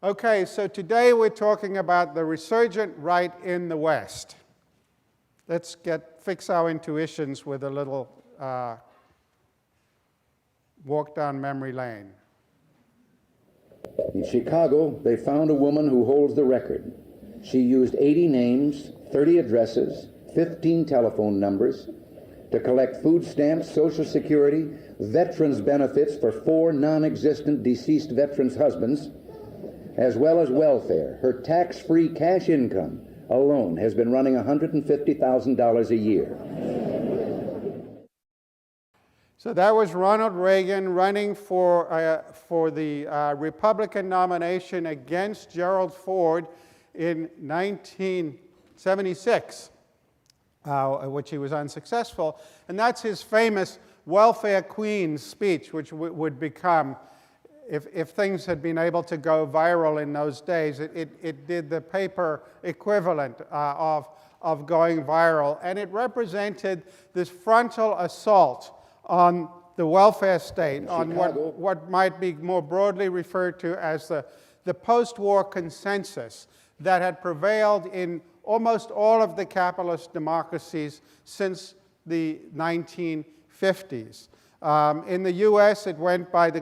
Okay, so today we're talking about the resurgent right in the West. Let's fix our intuitions with a little walk down memory lane. In Chicago, they found a woman who holds the record. She used 80 names, 30 addresses, 15 telephone numbers to collect food stamps, Social Security, veterans benefits for 4 non-existent deceased veterans' husbands, as well as welfare. Her tax-free cash income alone has been running $150,000 a year. So that was Ronald Reagan running for the Republican nomination against Gerald Ford in 1976, which he was unsuccessful. And that's his famous welfare queen speech, which would become, if things had been able to go viral in those days, it did the paper equivalent of going viral. And it represented this frontal assault on the welfare state, on what might be more broadly referred to as the post-war consensus that had prevailed in almost all of the capitalist democracies since the 1950s. In the US, it went by the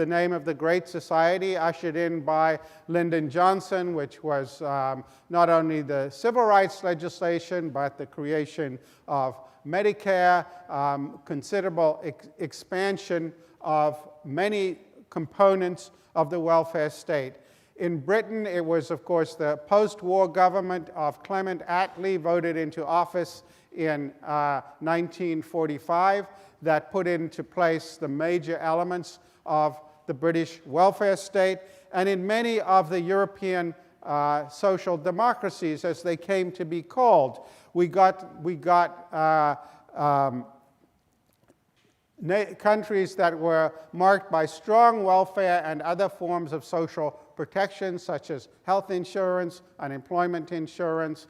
name of the Great Society, ushered in by Lyndon Johnson, which was not only the civil rights legislation, but the creation of Medicare, considerable expansion of many components of the welfare state. In Britain, it was, of course, the post-war government of Clement Attlee voted into office in 1945 that put into place the major elements of the British welfare state. And in many of the European social democracies, as they came to be called, we got countries that were marked by strong welfare and other forms of social protection, such as health insurance, unemployment insurance,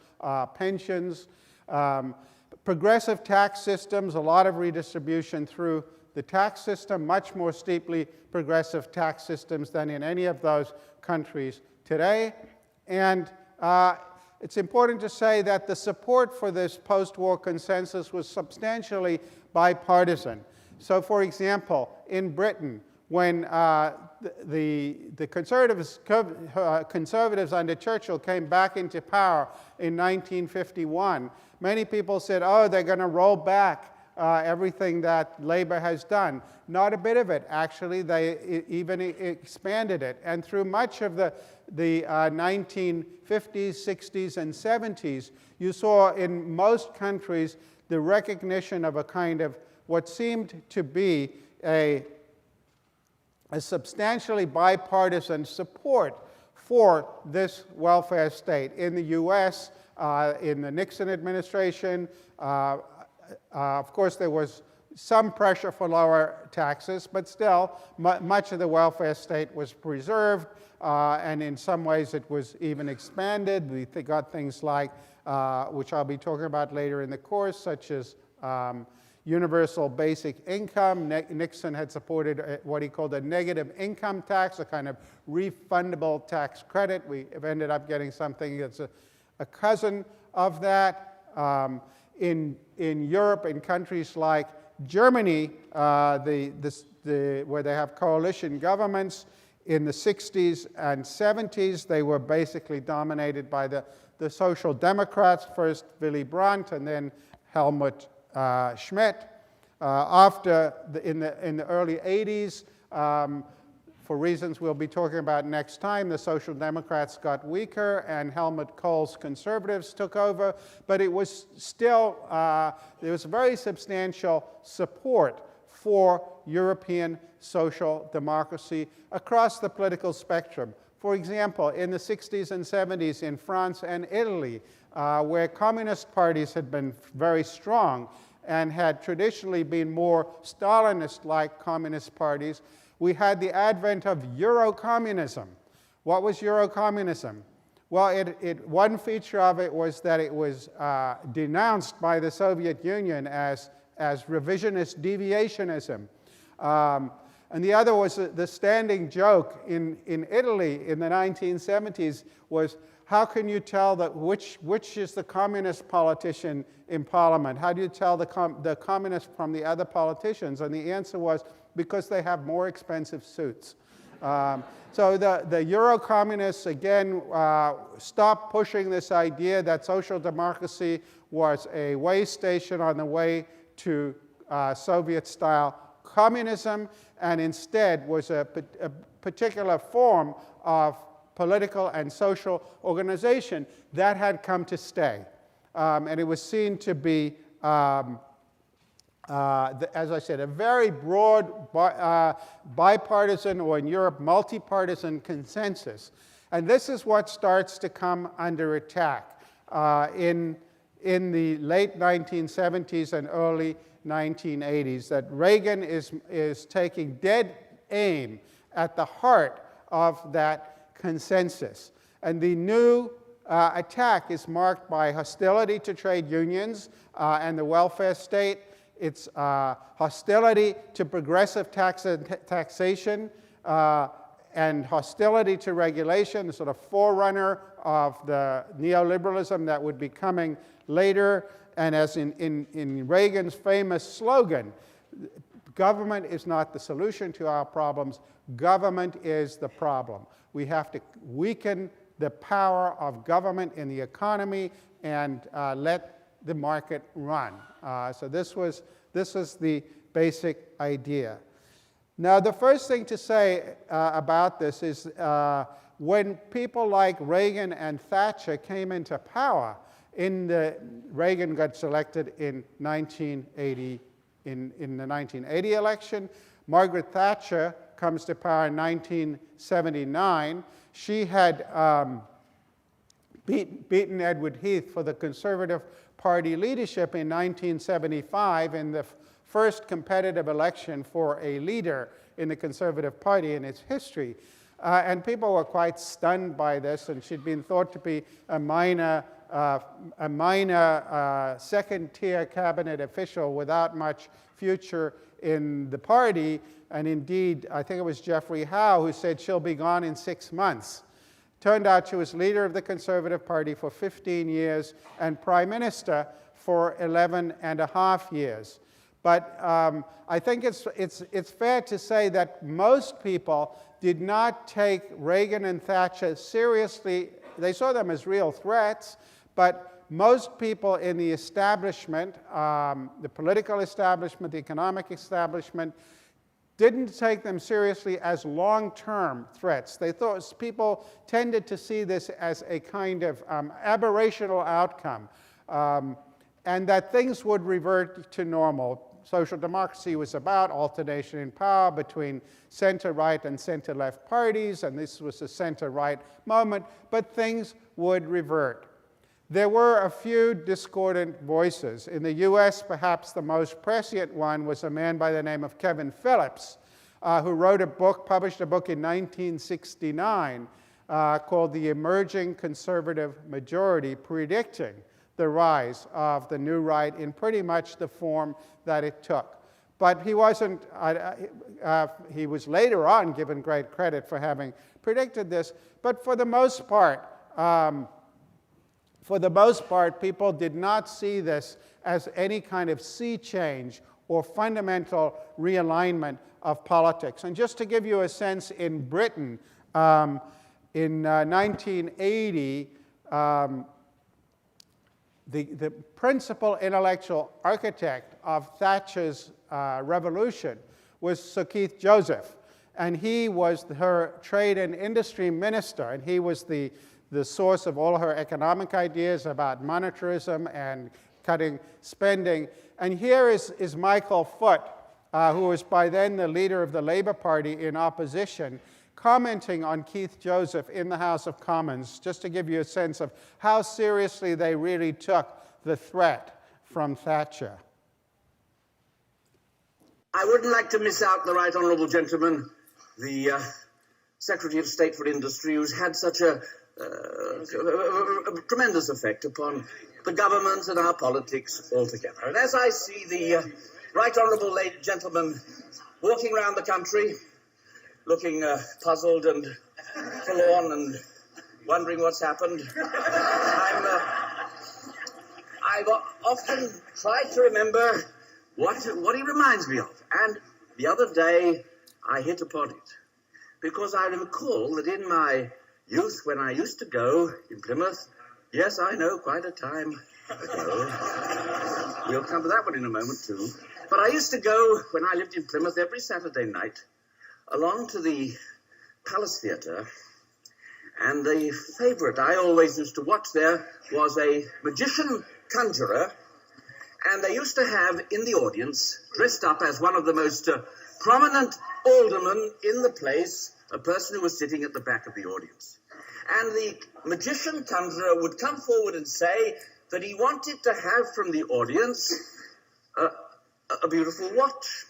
pensions, progressive tax systems, a lot of redistribution through the tax system, much more steeply progressive tax systems than in any of those countries today. And it's important to say that the support for this post-war consensus was substantially bipartisan. So, for example, in Britain, when the conservatives under Churchill came back into power in 1951, many people said, oh, they're going to roll back everything that Labor has done. Not a bit of it. Actually, they even expanded it. And through much of the 1950s, 60s, and 70s, you saw in most countries the recognition of a kind of what seemed to be a substantially bipartisan support for this welfare state. In the US, in the Nixon administration, of course, there was some pressure for lower taxes, but still, much of the welfare state was preserved, and in some ways it was even expanded. We got things like, which I'll be talking about later in the course, such as universal basic income. Nixon had supported what he called a negative income tax, a kind of refundable tax credit. We have ended up getting something that's a cousin of that. In Europe, in countries like Germany, where they have coalition governments, in the 60s and 70s, they were basically dominated by the Social Democrats, first Willy Brandt and then Helmut Schmidt. In the early 80s, for reasons we'll be talking about next time, the Social Democrats got weaker and Helmut Kohl's conservatives took over, but it was still, there was very substantial support for European social democracy across the political spectrum. For example, in the 60s and 70s in France and Italy, where communist parties had been very strong and had traditionally been more Stalinist-like communist parties, we had the advent of Euro-communism. What was Euro-communism? Well, one feature of it was that it was denounced by the Soviet Union as revisionist deviationism. And the other was the standing joke in Italy in the 1970s was, how can you tell that which is the communist politician in parliament? How do you tell the communist from the other politicians? And the answer was, because they have more expensive suits. So the Euro-communists, again, stopped pushing this idea that social democracy was a way station on the way to Soviet-style communism, and instead was a particular form of political and social organization that had come to stay. And it was seen to be, as I said, a very broad bipartisan, or in Europe, multipartisan consensus. And this is what starts to come under attack in the late 1970s and early 1980s, that Reagan is taking dead aim at the heart of that consensus. And the new attack is marked by hostility to trade unions and the welfare state. It's hostility to progressive taxation and hostility to regulation, the sort of forerunner of the neoliberalism that would be coming later. And as in Reagan's famous slogan, government is not the solution to our problems, government is the problem. We have to weaken the power of government in the economy and let the market run. So this was the basic idea. Now, the first thing to say about this is when people like Reagan and Thatcher came into power, Reagan got selected in 1980, in the 1980 election. Margaret Thatcher comes to power in 1979. She had beaten Edward Heath for the Conservative Party leadership in 1975 in the first competitive election for a leader in the Conservative Party in its history. And people were quite stunned by this, and she'd been thought to be a minor second-tier cabinet official without much future in the party. And indeed, I think it was Jeffrey Howe who said she'll be gone in 6 months. Turned out she was leader of the Conservative Party for 15 years and prime minister for 11 and a half years. But I think it's fair to say that most people did not take Reagan and Thatcher seriously. They saw them as real threats, but most people in the establishment, the political establishment, the economic establishment, didn't take them seriously as long-term threats. They thought people tended to see this as a kind of aberrational outcome, and that things would revert to normal. Social democracy was about alternation in power between center-right and center-left parties, and this was a center-right moment, but things would revert. There were a few discordant voices. In the US, perhaps the most prescient one was a man by the name of Kevin Phillips, who wrote a book, published a book in 1969 called The Emerging Conservative Majority, predicting the rise of the new right in pretty much the form that it took. But he wasn't, he was later on given great credit for having predicted this, but for the most part, people did not see this as any kind of sea change or fundamental realignment of politics. And just to give you a sense, in Britain, in 1980, the principal intellectual architect of Thatcher's revolution was Sir Keith Joseph. And he was her trade and industry minister, and he was the source of all her economic ideas about monetarism and cutting spending. And here is Michael Foot, who was by then the leader of the Labour Party in opposition, commenting on Keith Joseph in the House of Commons, just to give you a sense of how seriously they really took the threat from Thatcher. I wouldn't like to miss out the right honourable gentleman, the Secretary of State for Industry, who's had such a tremendous effect upon the government and our politics altogether. And as I see the right honourable gentleman walking around the country, looking puzzled and forlorn and wondering what's happened. I've often tried to remember what he reminds me of. And the other day, I hit upon it. Because I recall that in my youth, when I used to go in Plymouth, yes, I know, quite a time ago. We'll come to that one in a moment, too. But I used to go, when I lived in Plymouth, every Saturday night, along to the Palace Theatre. And the favourite I always used to watch there was a magician conjurer. And they used to have in the audience, dressed up as one of the most prominent aldermen in the place, a person who was sitting at the back of the audience. And the magician conjurer would come forward and say that he wanted to have from the audience a beautiful watch.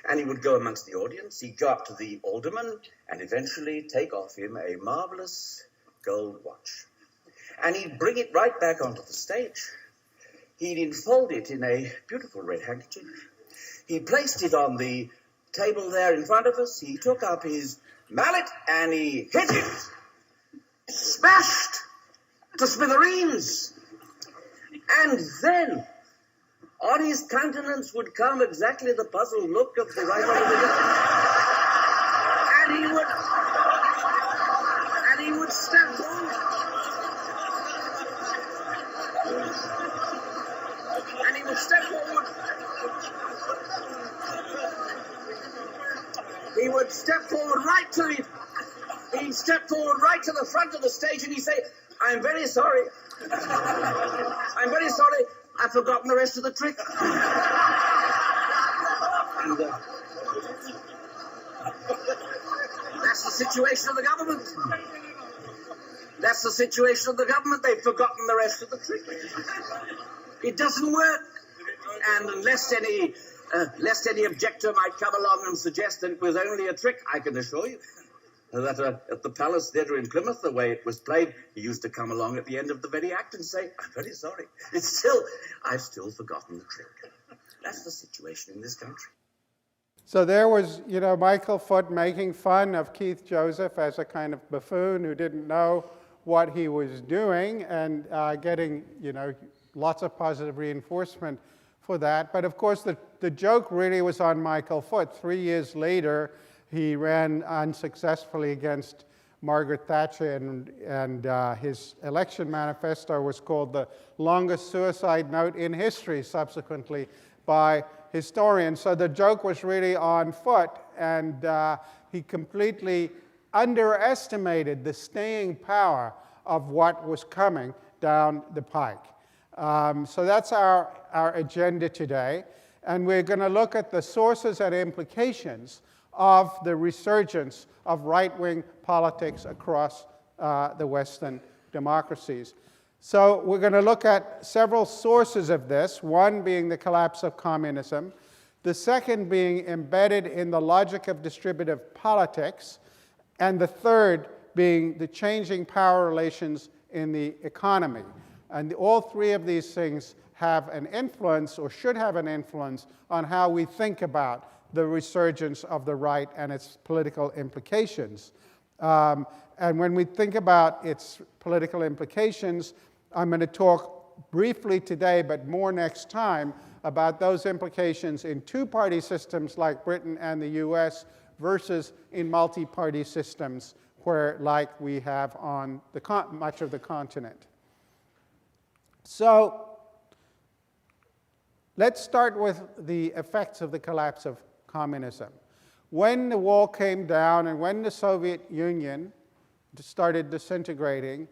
And he would go amongst the audience, he'd go up to the alderman and eventually take off him a marvellous gold watch. And he'd bring it right back onto the stage. He'd enfold it in a beautiful red handkerchief. He placed it on the table there in front of us. He took up his mallet and he hit it. Smashed to smithereens. And then on his countenance would come exactly the puzzled look of the right honourable gentleman. And he would step forward. And he would step forward. He would step forward right to it. He'd step forward right to the front of the stage and he'd say, "I'm very sorry. I'm very sorry. I've forgotten the rest of the trick." And that's the situation of the government. That's the situation of the government. They've forgotten the rest of the trick. It doesn't work. And unless any objector might come along and suggest that it was only a trick, I can assure you that at the Palace Theatre in Plymouth, the way it was played, he used to come along at the end of the very act and say, "I'm very sorry. I've still forgotten the trick." That's the situation in this country. So there was, Michael Foot making fun of Keith Joseph as a kind of buffoon who didn't know what he was doing and getting, lots of positive reinforcement for that. But of course, the joke really was on Michael Foot. 3 years later, he ran unsuccessfully against Margaret Thatcher, and his election manifesto was called the longest suicide note in history, subsequently by historians. So the joke was really on Foot, and he completely underestimated the staying power of what was coming down the pike. So that's our agenda today, and we're going to look at the sources and implications of the resurgence of right-wing politics across the Western democracies. So we're going to look at several sources of this, one being the collapse of communism, the second being embedded in the logic of distributive politics, and the third being the changing power relations in the economy. And all three of these things have an influence, or should have an influence, on how we think about the resurgence of the right and its political implications. And when we think about its political implications, I'm going to talk briefly today, but more next time, about those implications in two-party systems like Britain and the US versus in multi-party systems like we have on much of the continent. So let's start with the effects of the collapse of communism. When the wall came down and when the Soviet Union started disintegrating,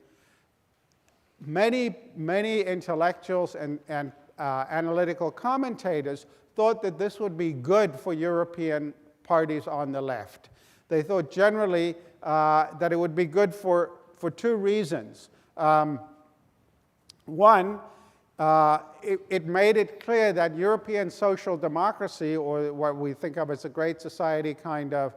many intellectuals and analytical commentators thought that this would be good for European parties on the left. They thought generally that it would be good for two reasons. One, it made it clear that European social democracy, or what we think of as a great society kind of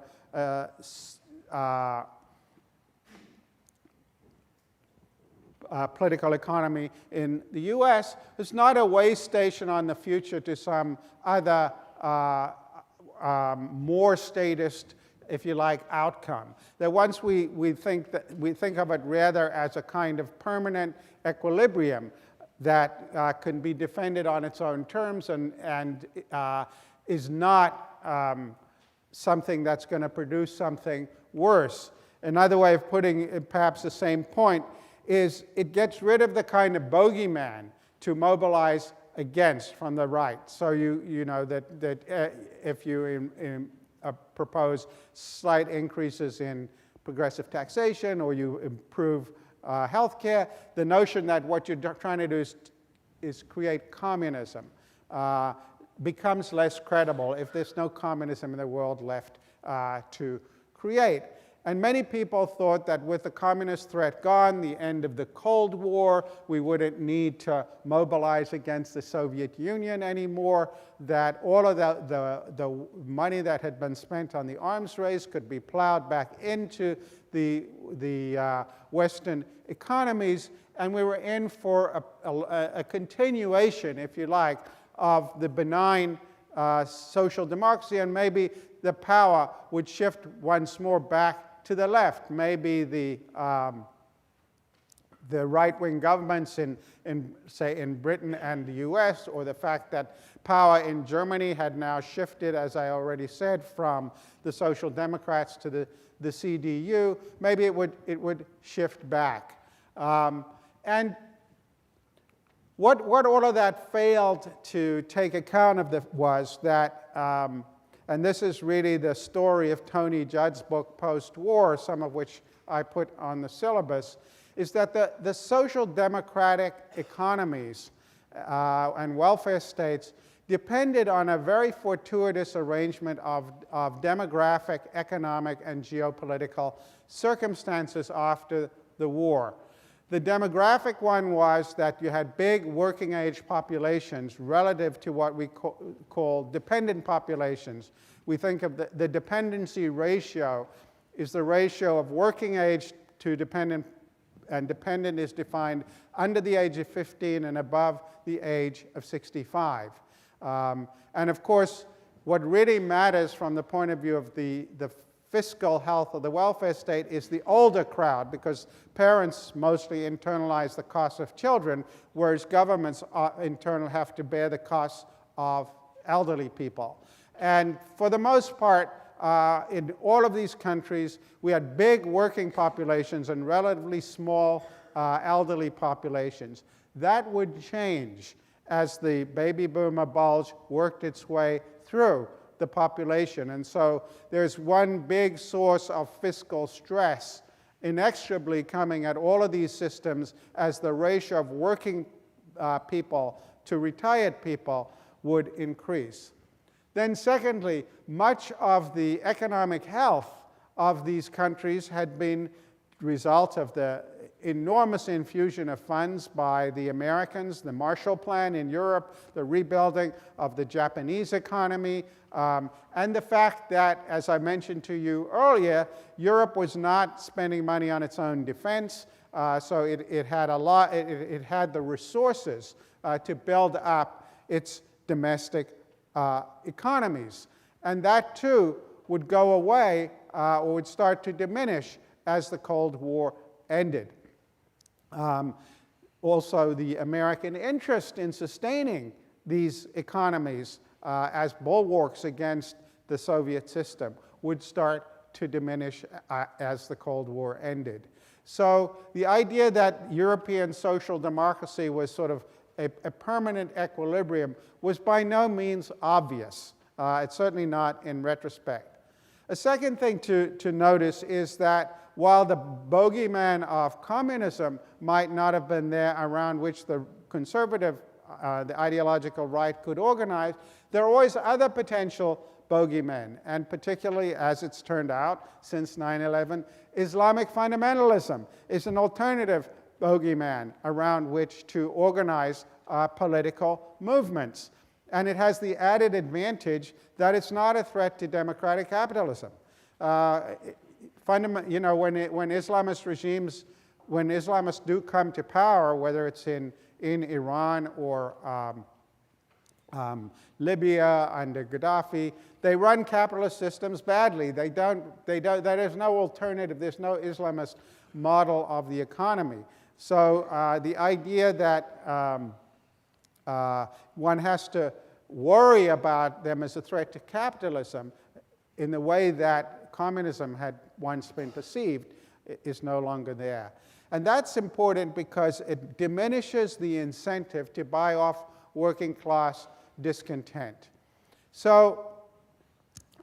political economy in the US, is not a way station on the future to some other more statist if you like, outcome. That once we think of it rather as a kind of permanent equilibrium that can be defended on its own terms and is not something that's going to produce something worse. Another way of putting perhaps the same point is it gets rid of the kind of bogeyman to mobilize against from the right. So you know that if you propose slight increases in progressive taxation or you improve health care, the notion that what you're trying to do is create communism becomes less credible if there's no communism in the world left to create. And many people thought that with the communist threat gone, the end of the Cold War, we wouldn't need to mobilize against the Soviet Union anymore, that all of the money that had been spent on the arms race could be plowed back into the Western economies, and we were in for a continuation, if you like, of the benign social democracy, and maybe the power would shift once more back to the left. Maybe the right-wing governments say in Britain and the US, or the fact that power in Germany had now shifted, as I already said, from the Social Democrats to the CDU, maybe it would shift back. And what all of that failed to take account of was that and this is really the story of Tony Judd's book, Post-War, some of which I put on the syllabus, is that the social democratic economies and welfare states depended on a very fortuitous arrangement of demographic, economic, and geopolitical circumstances after the war. The demographic one was that you had big working-age populations relative to what we call dependent populations. We think of the dependency ratio is the ratio of working age to dependent, and dependent is defined under the age of 15 and above the age of 65. And of course, what really matters from the point of view of the fiscal health of the welfare state is the older crowd, because parents mostly internalize the cost of children, whereas governments in turn have to bear the costs of elderly people. And for the most part, in all of these countries, we had big working populations and relatively small elderly populations. That would change as the baby boomer bulge worked its way through the population. And so there's one big source of fiscal stress inexorably coming at all of these systems as the ratio of working people to retired people would increase. Then secondly, much of the economic health of these countries had been the result of the enormous infusion of funds by the Americans, the Marshall Plan in Europe, the rebuilding of the Japanese economy, and the fact that, as I mentioned to you earlier, Europe was not spending money on its own defense, so it had the resources to build up its domestic economies. And that too would go away or would start to diminish as the Cold War ended. Also, the American interest in sustaining these economies as bulwarks against the Soviet system would start to diminish as the Cold War ended. So the idea that European social democracy was sort of a permanent equilibrium was by no means obvious. It's certainly not in retrospect. A second thing to notice is that while the bogeyman of communism might not have been there around which the conservative, the ideological right could organize, there are always other potential bogeymen, and particularly, as it's turned out since 9/11, Islamic fundamentalism is an alternative bogeyman around which to organize political movements. And it has the added advantage that it's not a threat to democratic capitalism. You know, when Islamist regimes, when Islamists do come to power, whether it's in Iran or Libya under Gaddafi. They run capitalist systems badly. There is no alternative. There's no Islamist model of the economy. So the idea that one has to worry about them as a threat to capitalism in the way that communism had once been perceived is no longer there. And that's important because it diminishes the incentive to buy off working class discontent. So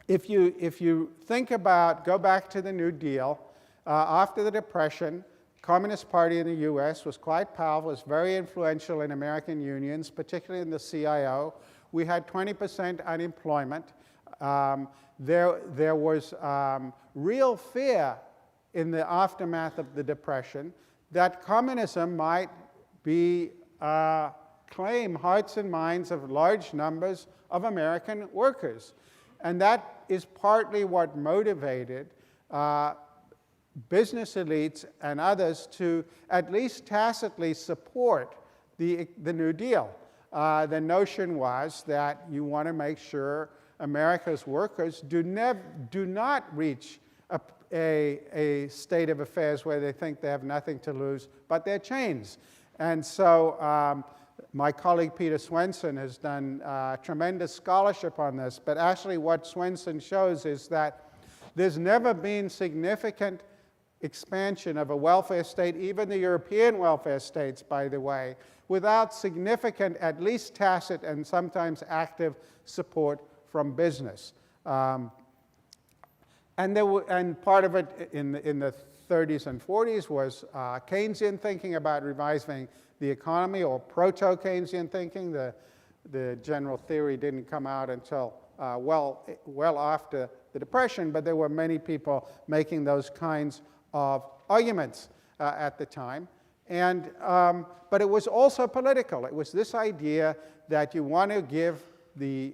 if you think about, go back to the New Deal, after the Depression, Communist Party in the US was quite powerful, was very influential in American unions, particularly in the CIO. We had 20% unemployment. There was real fear in the aftermath of the Depression that communism might be claim hearts and minds of large numbers of American workers. And that is partly what motivated business elites and others to at least tacitly support the New Deal. The notion was that you want to make sure America's workers do not reach a state of affairs where they think they have nothing to lose but their chains. And so my colleague Peter Swenson has done tremendous scholarship on this, but actually what Swenson shows is that there's never been significant expansion of a welfare state, even the European welfare states, by the way, without significant, at least tacit and sometimes active support from business. And part of it in the 30s and 40s was Keynesian thinking about revising the economy, or proto-Keynesian thinking. The general theory didn't come out until well after the Depression, but there were many people making those kinds of arguments at the time. But it was also political. It was this idea that you want to give the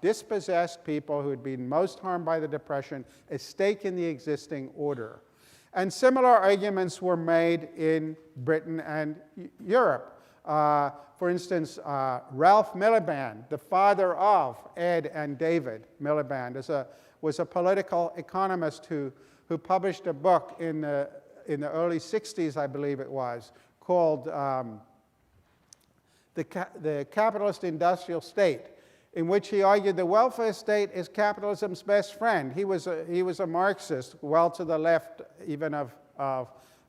dispossessed people who had been most harmed by the Depression a stake in the existing order. And similar arguments were made in Britain and Europe. For instance, Ralph Miliband, the father of Ed and David Miliband, was a political economist who published a book in the early 60s, I believe it was, called The Capitalist Industrial State, in which he argued the welfare state is capitalism's best friend. He was a Marxist, well to the left even of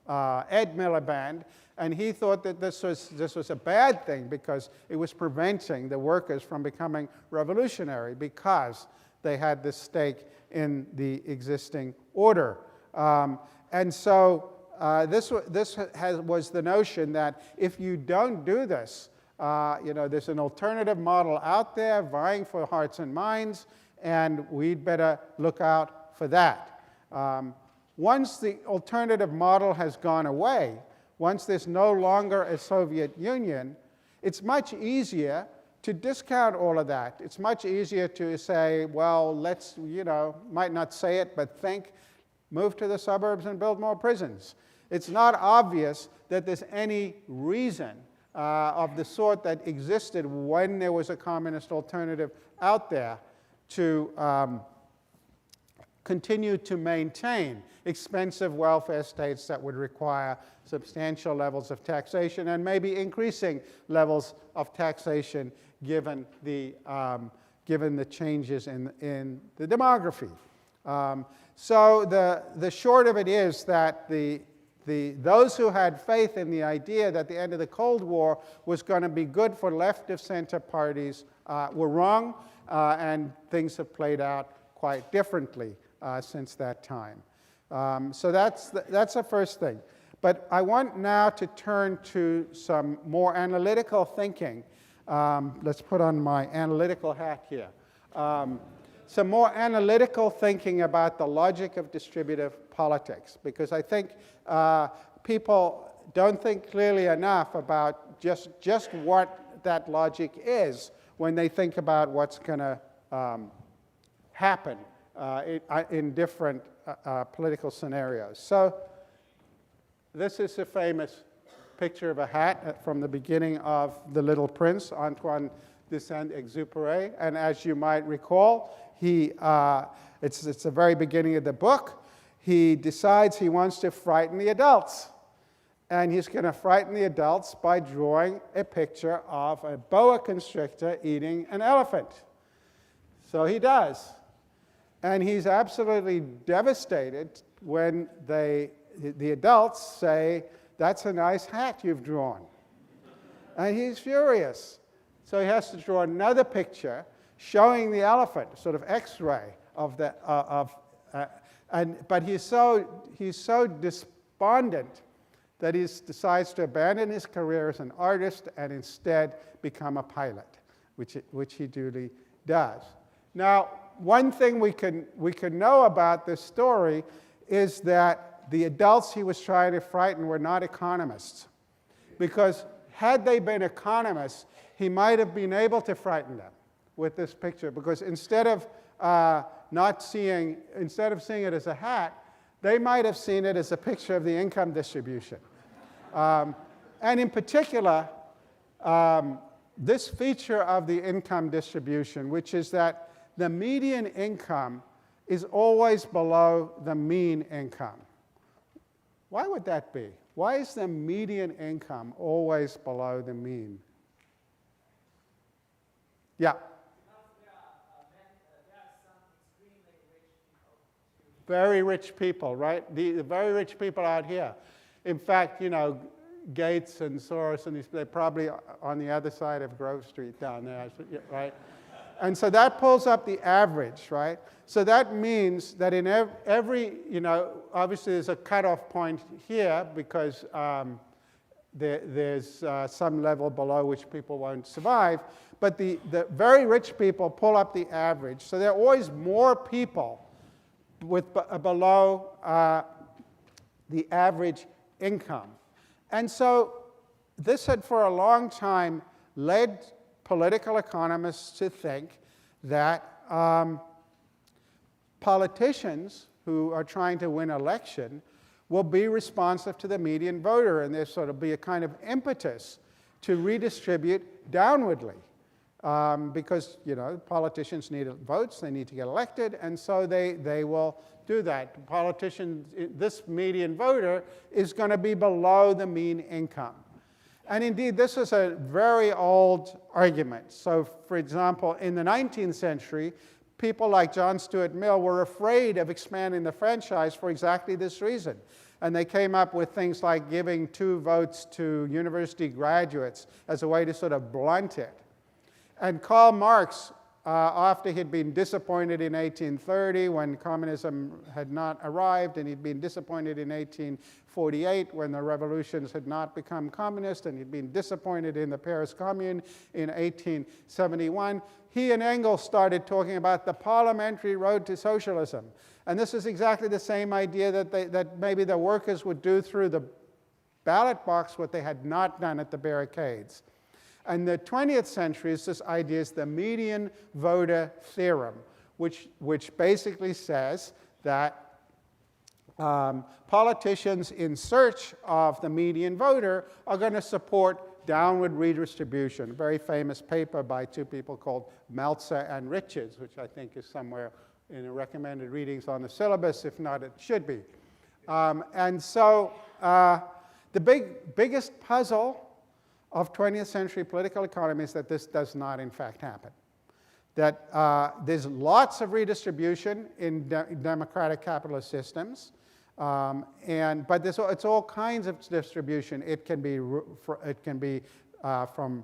Ed Miliband, and he thought that this was a bad thing because it was preventing the workers from becoming revolutionary because they had this stake in the existing order. And so this was the notion that if you don't do this, there's an alternative model out there vying for hearts and minds, and we'd better look out for that. Once the alternative model has gone away, once there's no longer a Soviet Union, it's much easier to discount all of that. It's much easier to say, well, let's, might not say it, but think, move to the suburbs and build more prisons. It's not obvious that there's any reason of the sort that existed when there was a communist alternative out there to continue to maintain expensive welfare states that would require substantial levels of taxation and maybe increasing levels of taxation given the changes in the demography. So the short of it is that those who had faith in the idea that the end of the Cold War was going to be good for left-of-center parties were wrong, and things have played out quite differently since that time. So that's the first thing. But I want now to turn to some more analytical thinking. Let's put on my analytical hat here. Some more analytical thinking about the logic of distributive politics, because I think people don't think clearly enough about just what that logic is when they think about what's going to happen in different political scenarios. So this is a famous picture of a hat from the beginning of The Little Prince. Antoine de Saint-Exupéry. And as you might recall, it's the very beginning of the book. He decides he wants to frighten the adults. And he's going to frighten the adults by drawing a picture of a boa constrictor eating an elephant. So he does. And he's absolutely devastated when the adults say, "That's a nice hat you've drawn." And he's furious. So he has to draw another picture showing the elephant, sort of X-ray of the but he's so despondent that he decides to abandon his career as an artist and instead become a pilot, which he duly does. Now, one thing we can know about this story is that the adults he was trying to frighten were not economists, because had they been economists, he might have been able to frighten them with this picture, because instead of seeing it as a hat, they might have seen it as a picture of the income distribution. And in particular, this feature of the income distribution, which is that the median income is always below the mean income. Why would that be? Why is the median income always below the mean? Yeah. Very rich people, right? The very rich people out here. In fact, Gates and Soros and they're probably on the other side of Grove Street down there, right? And so that pulls up the average, right? So that means that in every, obviously there's a cutoff point here because there's some level below which people won't survive. But the very rich people pull up the average. So there are always more people below the average income. And so this had for a long time led political economists to think that politicians who are trying to win election will be responsive to the median voter, and there sort of be a kind of impetus to redistribute downwardly. Because politicians need votes, they need to get elected, and so they will do that. Politicians, this median voter is going to be below the mean income. And indeed, this is a very old argument. So, for example, in the 19th century, people like John Stuart Mill were afraid of expanding the franchise for exactly this reason. And they came up with things like giving 2 votes to university graduates as a way to sort of blunt it. And Karl Marx, after he'd been disappointed in 1830 when communism had not arrived, and he'd been disappointed in 1848 when the revolutions had not become communist, and he'd been disappointed in the Paris Commune in 1871, he and Engels started talking about the parliamentary road to socialism. And this is exactly the same idea that maybe the workers would do through the ballot box what they had not done at the barricades. And the 20th century is this idea is the median voter theorem, which basically says that politicians in search of the median voter are going to support downward redistribution. A very famous paper by 2 people called Meltzer and Richards, which I think is somewhere in the recommended readings on the syllabus. If not, it should be. And so the biggest puzzle of 20th century political economy is that this does not, in fact, happen. That there's lots of redistribution in democratic capitalist systems, but it's all kinds of distribution. It can be from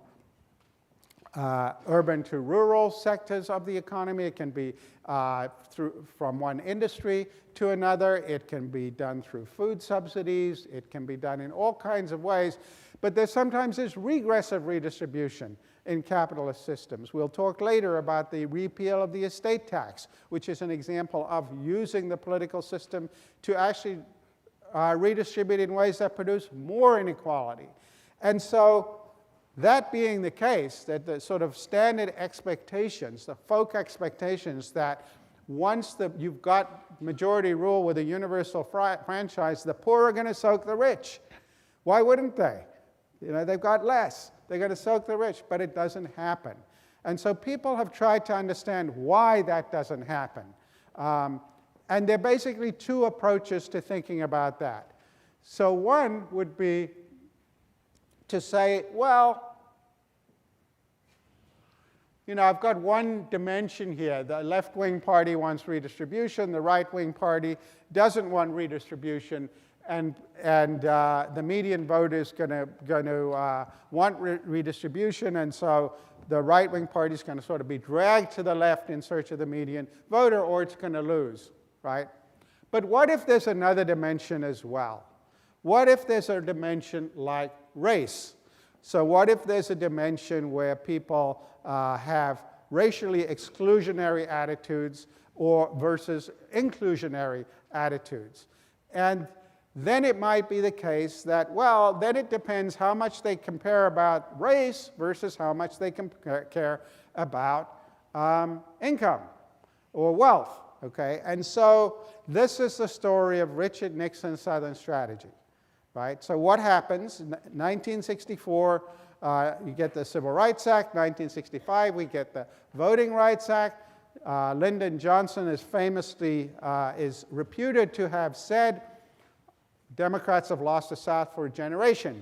urban to rural sectors of the economy. It can be from one industry to another. It can be done through food subsidies. It can be done in all kinds of ways. But there's sometimes regressive redistribution in capitalist systems. We'll talk later about the repeal of the estate tax, which is an example of using the political system to actually redistribute in ways that produce more inequality. And so that being the case, that the sort of standard expectations, the folk expectations that once you've got majority rule with a universal franchise, the poor are going to soak the rich. Why wouldn't they? They've got less. They're going to soak the rich, but it doesn't happen. And so people have tried to understand why that doesn't happen. And there are basically two approaches to thinking about that. So one would be to say, well, you know, I've got one dimension here. The left-wing party wants redistribution. The right-wing party doesn't want redistribution. And the median voter is going to want redistribution. And so the right-wing party is going to sort of be dragged to the left in search of the median voter, or it's going to lose, right? But what if there's another dimension as well? What if there's a dimension like race? So what if there's a dimension where people have racially exclusionary attitudes or versus inclusionary attitudes? And then it might be the case that, well, then it depends how much they compare about race versus how much they care about income or wealth, okay? And so this is the story of Richard Nixon's Southern strategy, right? So what happens? In 1964, you get the Civil Rights Act. 1965, we get the Voting Rights Act. Lyndon Johnson is famously is reputed to have said, Democrats have lost the South for a generation.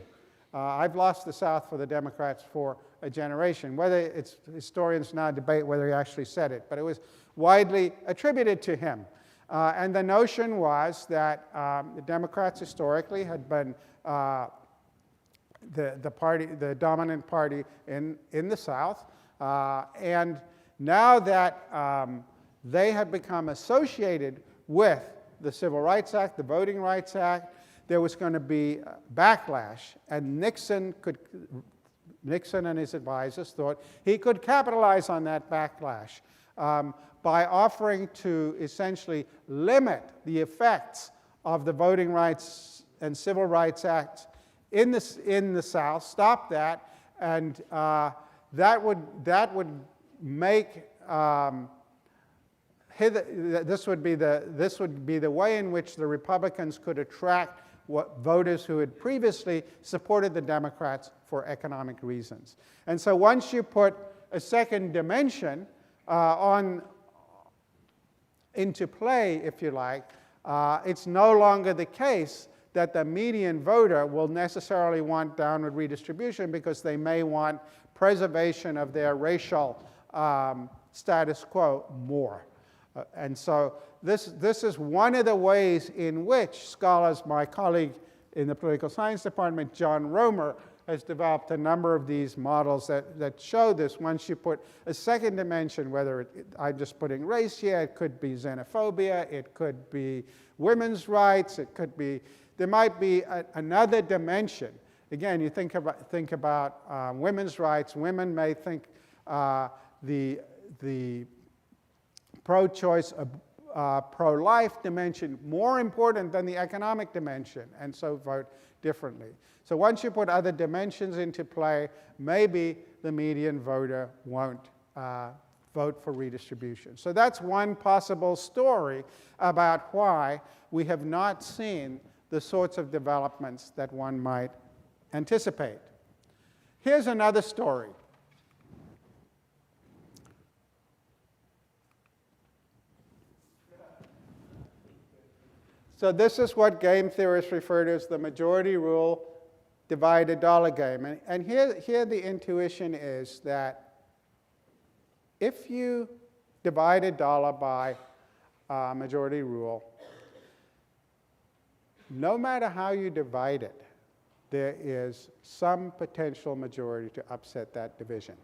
I've lost the South for the Democrats for a generation. Whether it's historians now debate whether he actually said it, but it was widely attributed to him. And the notion was that the Democrats historically had been the dominant party in the South, and now that they had become associated with the Civil Rights Act, the Voting Rights Act, there was going to be backlash, and Nixon and his advisors thought he could capitalize on that backlash by offering to essentially limit the effects of the Voting Rights and Civil Rights Acts in the South, stop that, and that would make this would be the way in which the Republicans could attract voters who had previously supported the Democrats for economic reasons. And so once you put a second dimension into play, if you like, it's no longer the case that the median voter will necessarily want downward redistribution because they may want preservation of their racial status quo more. And so this is one of the ways in which scholars, my colleague in the political science department, John Romer, has developed a number of these models that show this. Once you put a second dimension, whether I'm just putting race here, it could be xenophobia, it could be women's rights, it could be, there might be another dimension. Again, you think about women's rights. Women may think the pro-choice, pro-life dimension more important than the economic dimension, and so vote differently. So once you put other dimensions into play, maybe the median voter won't vote for redistribution. So that's one possible story about why we have not seen the sorts of developments that one might anticipate. Here's another story. So this is what game theorists refer to as the majority rule divided dollar game. And here the intuition is that if you divide a dollar by majority rule, no matter how you divide it, there is some potential majority to upset that division.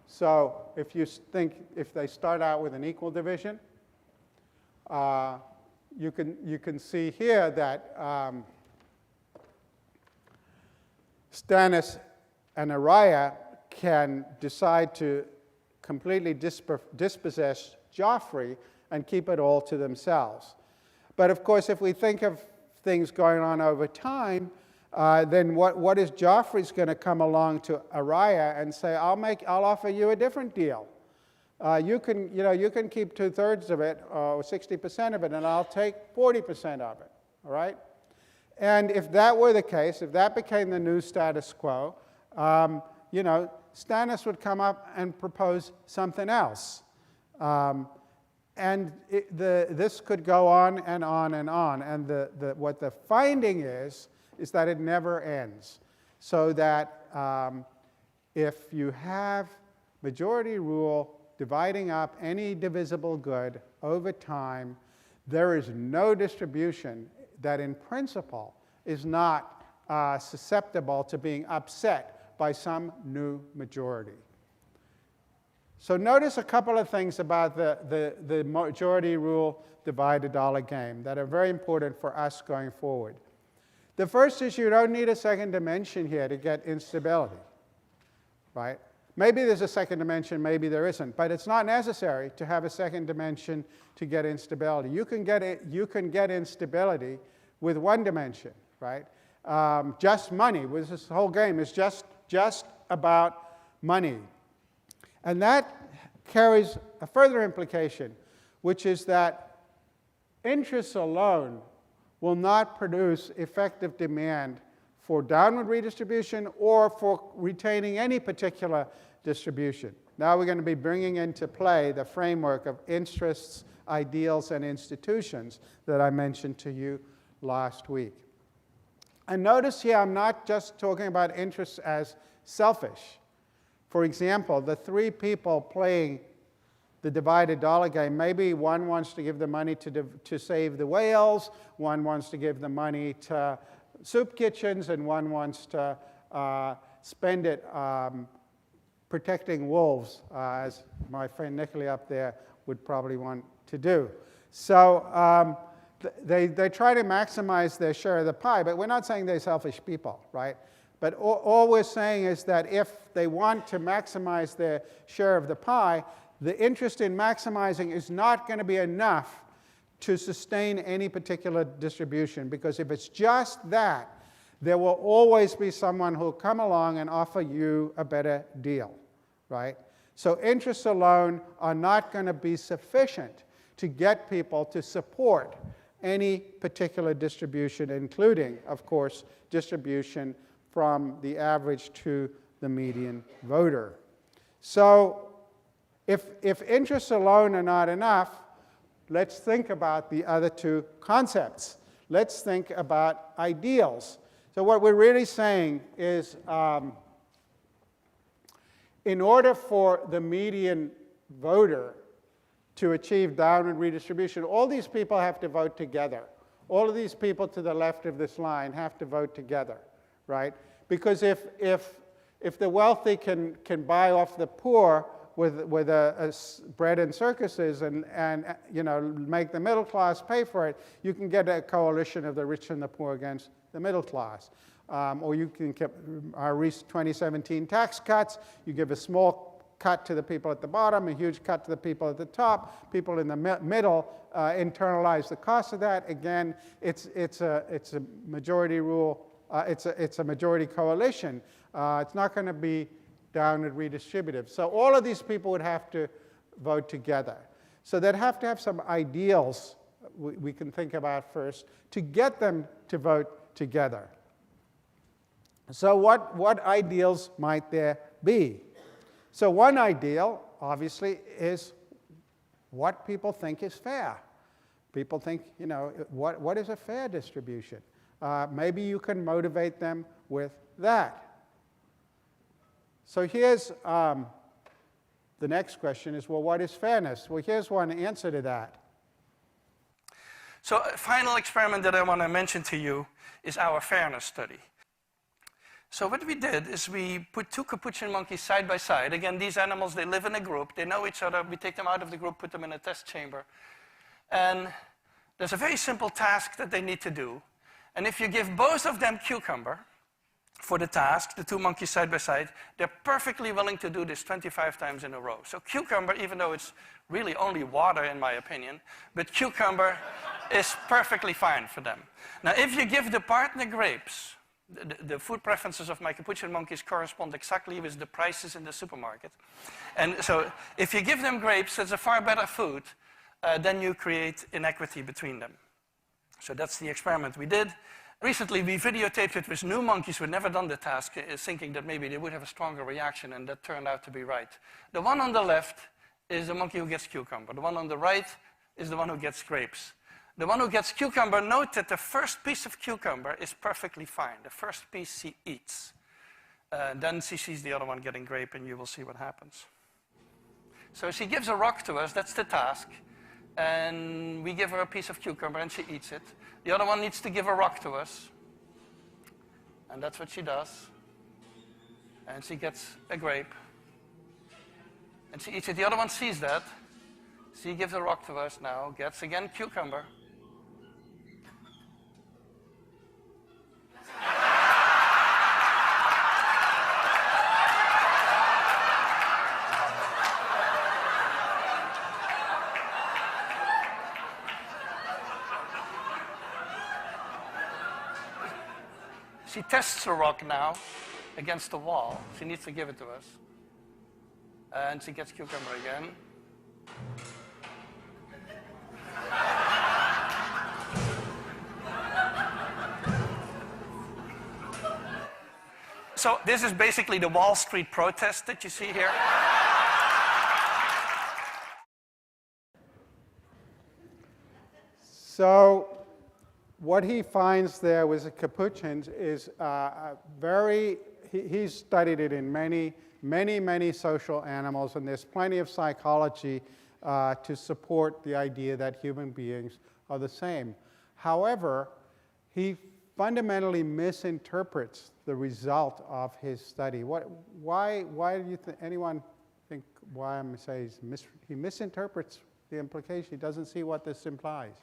So if they start out with an equal division, you can see here that Stannis and Arya can decide to completely dispossess Joffrey and keep it all to themselves. But of course, if we think of things going on over time, then what is Joffrey's going to come along to Arya and say, I'll offer you a different deal. You can keep 2/3 of it or 60% of it, and I'll take 40% of it. All right. And if that were the case, if that became the new status quo, Stannis would come up and propose something else. And this could go on and on and on. And what the finding is that it never ends. So that if you have majority rule dividing up any divisible good over time, there is no distribution that in principle is not susceptible to being upset by some new majority. So notice a couple of things about the majority rule divided dollar game that are very important for us going forward. The first is you don't need a second dimension here to get instability, right? Maybe there's a second dimension, maybe there isn't, but it's not necessary to have a second dimension to get instability. You can get instability with one dimension, right? Just money. This whole game is just about money. And that carries a further implication, which is that interest alone will not produce effective demand for downward redistribution or for retaining any particular distribution. Now we're going to be bringing into play the framework of interests, ideals, and institutions that I mentioned to you last week. And notice here I'm not just talking about interests as selfish. For example, the three people playing the divided dollar game, maybe one wants to give the money to save the whales, one wants to give the money to soup kitchens, and one wants to spend it protecting wolves, as my friend Nicolai up there would probably want to do. So they try to maximize their share of the pie, but we're not saying they're selfish people, right? But all we're saying is that if they want to maximize their share of the pie, the interest in maximizing is not going to be enough to sustain any particular distribution, because if it's just that, there will always be someone who will come along and offer you a better deal, right? So interests alone are not going to be sufficient to get people to support any particular distribution, including, of course, distribution from the average to the median voter. So if interests alone are not enough, let's think about the other two concepts. Let's think about ideals. So what we're really saying is in order for the median voter to achieve downward redistribution, all these people have to vote together. All of these people to the left of this line have to vote together, right? Because if the wealthy can buy off the poor with bread and circuses and you know, make the middle class pay for it, you can get a coalition of the rich and the poor against the middle class. Or you can get our recent 2017 tax cuts. You give a small cut to the people at the bottom, a huge cut to the people at the top. People in the middle internalize the cost of that. Again, it's a majority rule. It's a majority coalition. It's not going to be downward redistributive. So all of these people would have to vote together. So they'd have to have some ideals we can think about first to get them to vote together. So what ideals might there be? So one ideal, obviously, is what people think is fair. People think, you know, what is a fair distribution? Maybe you can motivate them with that. So here's the next question is, well, what is fairness? Well, here's one answer to that. So a final experiment that I want to mention to you is our fairness study. So what we did is we put two capuchin monkeys side by side. Again, these animals, they live in a group. They know each other. We take them out of the group, put them in a test chamber. And there's a very simple task that they need to do. And if you give both of them cucumber for the task, the two monkeys side by side, they're perfectly willing to do this 25 times in a row. So cucumber, even though it's really only water in my opinion, but cucumber is perfectly fine for them. Now, if you give the partner grapes, the food preferences of my capuchin monkeys correspond exactly with the prices in the supermarket. And so if you give them grapes, it's a far better food, then you create inequity between them. So that's the experiment we did. Recently, we videotaped it with new monkeys who had never done the task, thinking that maybe they would have a stronger reaction, and that turned out to be right. The one on the left is the monkey who gets cucumber. The one on the right is the one who gets grapes. The one who gets cucumber, note that the first piece of cucumber is perfectly fine. The first piece she eats. Then she sees the other one getting grape, and you will see what happens. So she gives a rock to us, that's the task. And we give her a piece of cucumber, and she eats it. The other one needs to give a rock to us. And that's what she does. And she gets a grape. And she eats it. The other one sees that. She gives a rock to us now, gets again cucumber. She tests the rock now against the wall. She needs to give it to us. And she gets cucumber again. So this is basically the Wall Street protest that you see here. So what he finds there with the capuchins is he's studied it in many social animals, and there's plenty of psychology to support the idea that human beings are the same. However, he fundamentally misinterprets the result of his study. Why do you anyone think why I'm saying he misinterprets the implication? He doesn't see what this implies.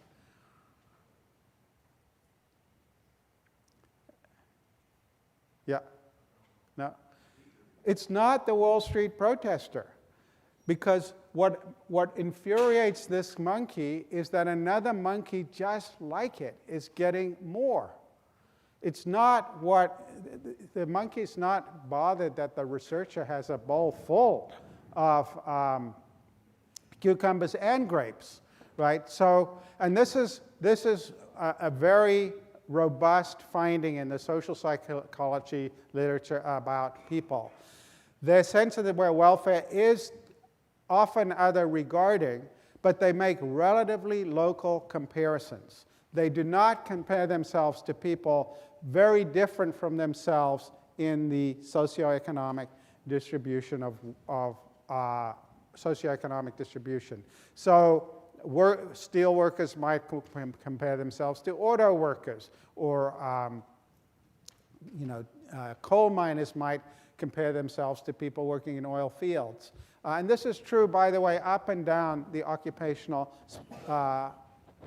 Yeah. No. It's not the Wall Street protester, because what infuriates this monkey is that another monkey just like it is getting more. It's not the monkey's not bothered that the researcher has a bowl full of cucumbers and grapes, right? So, and this is a very robust finding in the social psychology literature about people. Their sense of their welfare is often other regarding, but they make relatively local comparisons. They do not compare themselves to people very different from themselves in the socioeconomic distribution of socioeconomic distribution. So steel workers might compare themselves to auto workers, or coal miners might compare themselves to people working in oil fields. And this is true, by the way, up and down the occupational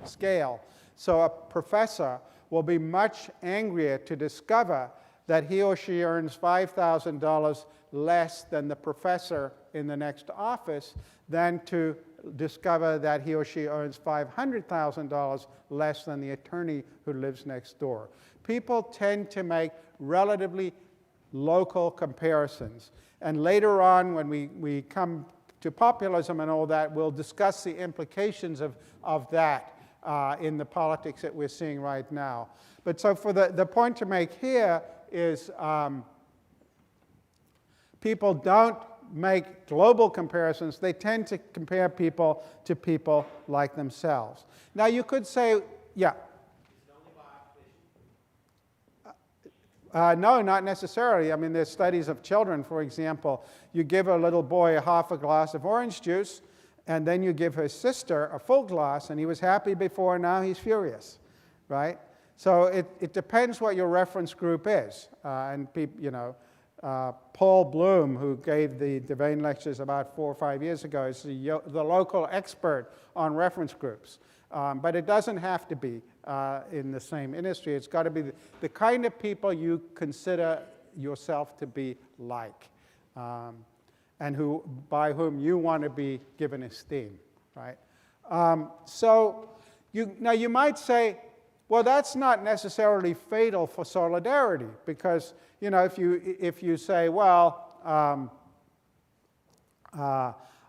scale. So a professor will be much angrier to discover that he or she earns $5,000 less than the professor in the next office than to discover that he or she earns $500,000 less than the attorney who lives next door. People tend to make relatively local comparisons. And later on, when we come to populism and all that, we'll discuss the implications of that in the politics that we're seeing right now. But so for the point to make here is people don't make global comparisons. They tend to compare people to people like themselves. Now you could say, yeah. No, not necessarily. I mean, there's studies of children, for example. You give a little boy half a glass of orange juice, and then you give his sister a full glass, and he was happy before, now he's furious, right? So it depends what your reference group is. Paul Bloom, who gave the Devane lectures about 4 or 5 years ago, is the local expert on reference groups. But it doesn't have to be in the same industry. It's got to be the kind of people you consider yourself to be like, and by whom you want to be given esteem, right? So you might say, well, that's not necessarily fatal for solidarity, because if you say, well,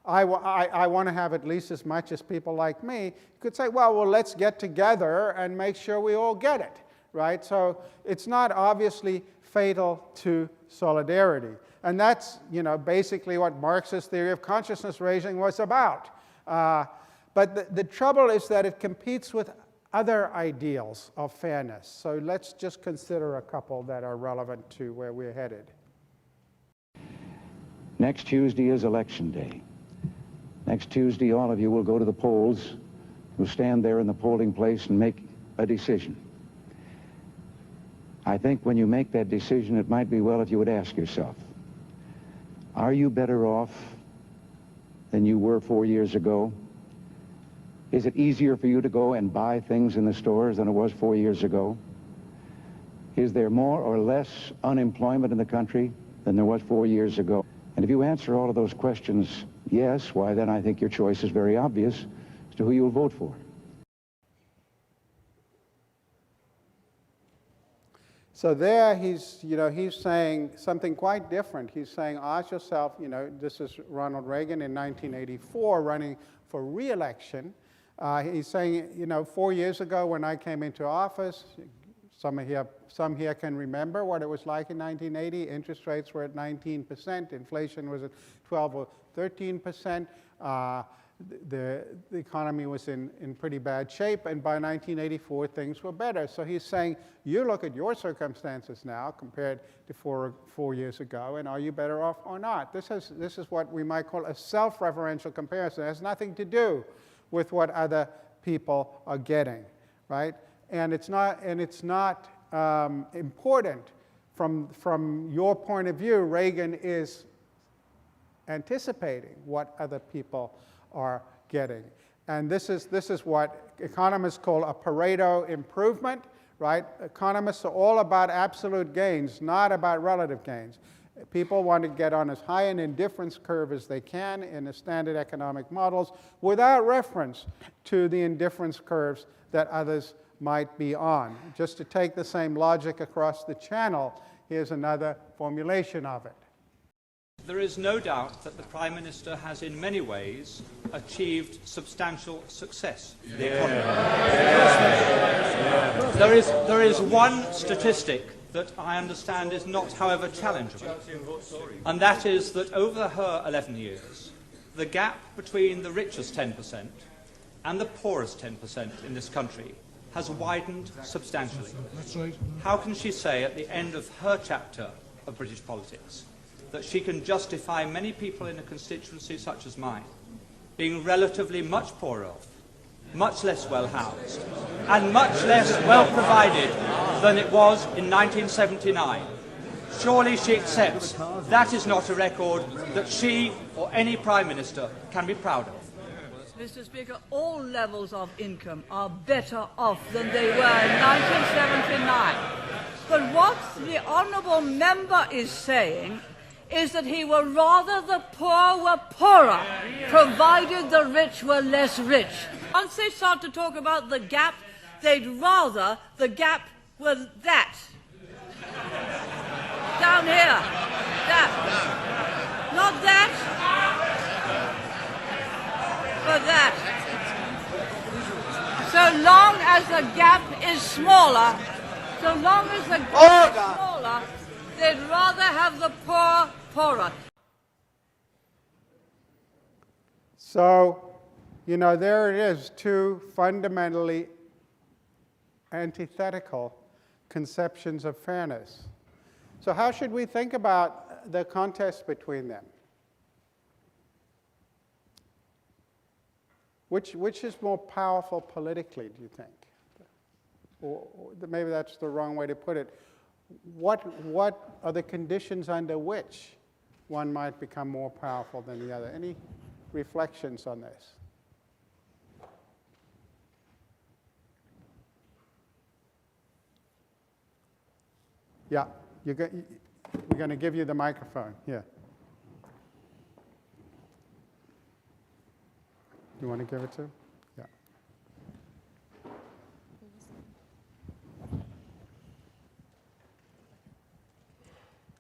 I want to have at least as much as people like me, you could say, well, let's get together and make sure we all get it, right? So it's not obviously fatal to solidarity. And that's, basically what Marxist theory of consciousness raising was about. But the trouble is that it competes with other ideals of fairness. So let's just consider a couple that are relevant to where we're headed. Next Tuesday is election day. Next Tuesday, all of you will go to the polls, will stand there in the polling place and make a decision. I think when you make that decision, it might be well if you would ask yourself, are you better off than you were 4 years ago? Is it easier for you to go and buy things in the stores than it was 4 years ago? Is there more or less unemployment in the country than there was 4 years ago? And if you answer all of those questions yes, why then I think your choice is very obvious as to who you'll vote for. So there he's saying something quite different. He's saying, ask yourself, this is Ronald Reagan in 1984 running for re-election. He's saying, 4 years ago when I came into office, some here can remember what it was like in 1980. Interest rates were at 19%. Inflation was at 12 or 13%. The economy was in pretty bad shape, and by 1984 things were better. So he's saying, you look at your circumstances now compared to four years ago, and are you better off or not? This is what we might call a self-referential comparison. It has nothing to do with what other people are getting, right? And it's not important from your point of view. Reagan is anticipating what other people are getting. And this is what economists call a Pareto improvement, right? Economists are all about absolute gains, not about relative gains. People want to get on as high an indifference curve as they can in the standard economic models without reference to the indifference curves that others might be on. Just to take the same logic across the channel, here's another formulation of it. There is no doubt that the Prime Minister has in many ways achieved substantial success. There is one statistic that I understand is not, however, challengeable, and that is that over her 11 years, the gap between the richest 10% and the poorest 10% in this country has widened substantially. That's right. How can she say at the end of her chapter of British politics that she can justify many people in a constituency such as mine being relatively much poorer off, much less well housed, and much less well provided than it was in 1979? Surely she accepts that is not a record that she or any Prime Minister can be proud of. Mr. Speaker, all levels of income are better off than they were in 1979. But what the honourable member is saying is that he would rather the poor were poorer, provided the rich were less rich. Once they start to talk about the gap, they'd rather the gap were that. Down here. That. Not that. But that. So long as the gap is smaller, they'd rather have the poor poorer. So, there it is, two fundamentally antithetical conceptions of fairness. So how should we think about the contest between them? Which is more powerful politically, do you think? Or maybe that's the wrong way to put it. What are the conditions under which one might become more powerful than the other? Any reflections on this? Yeah, we're going to give you the microphone. Here. You want to give it to him? Yeah.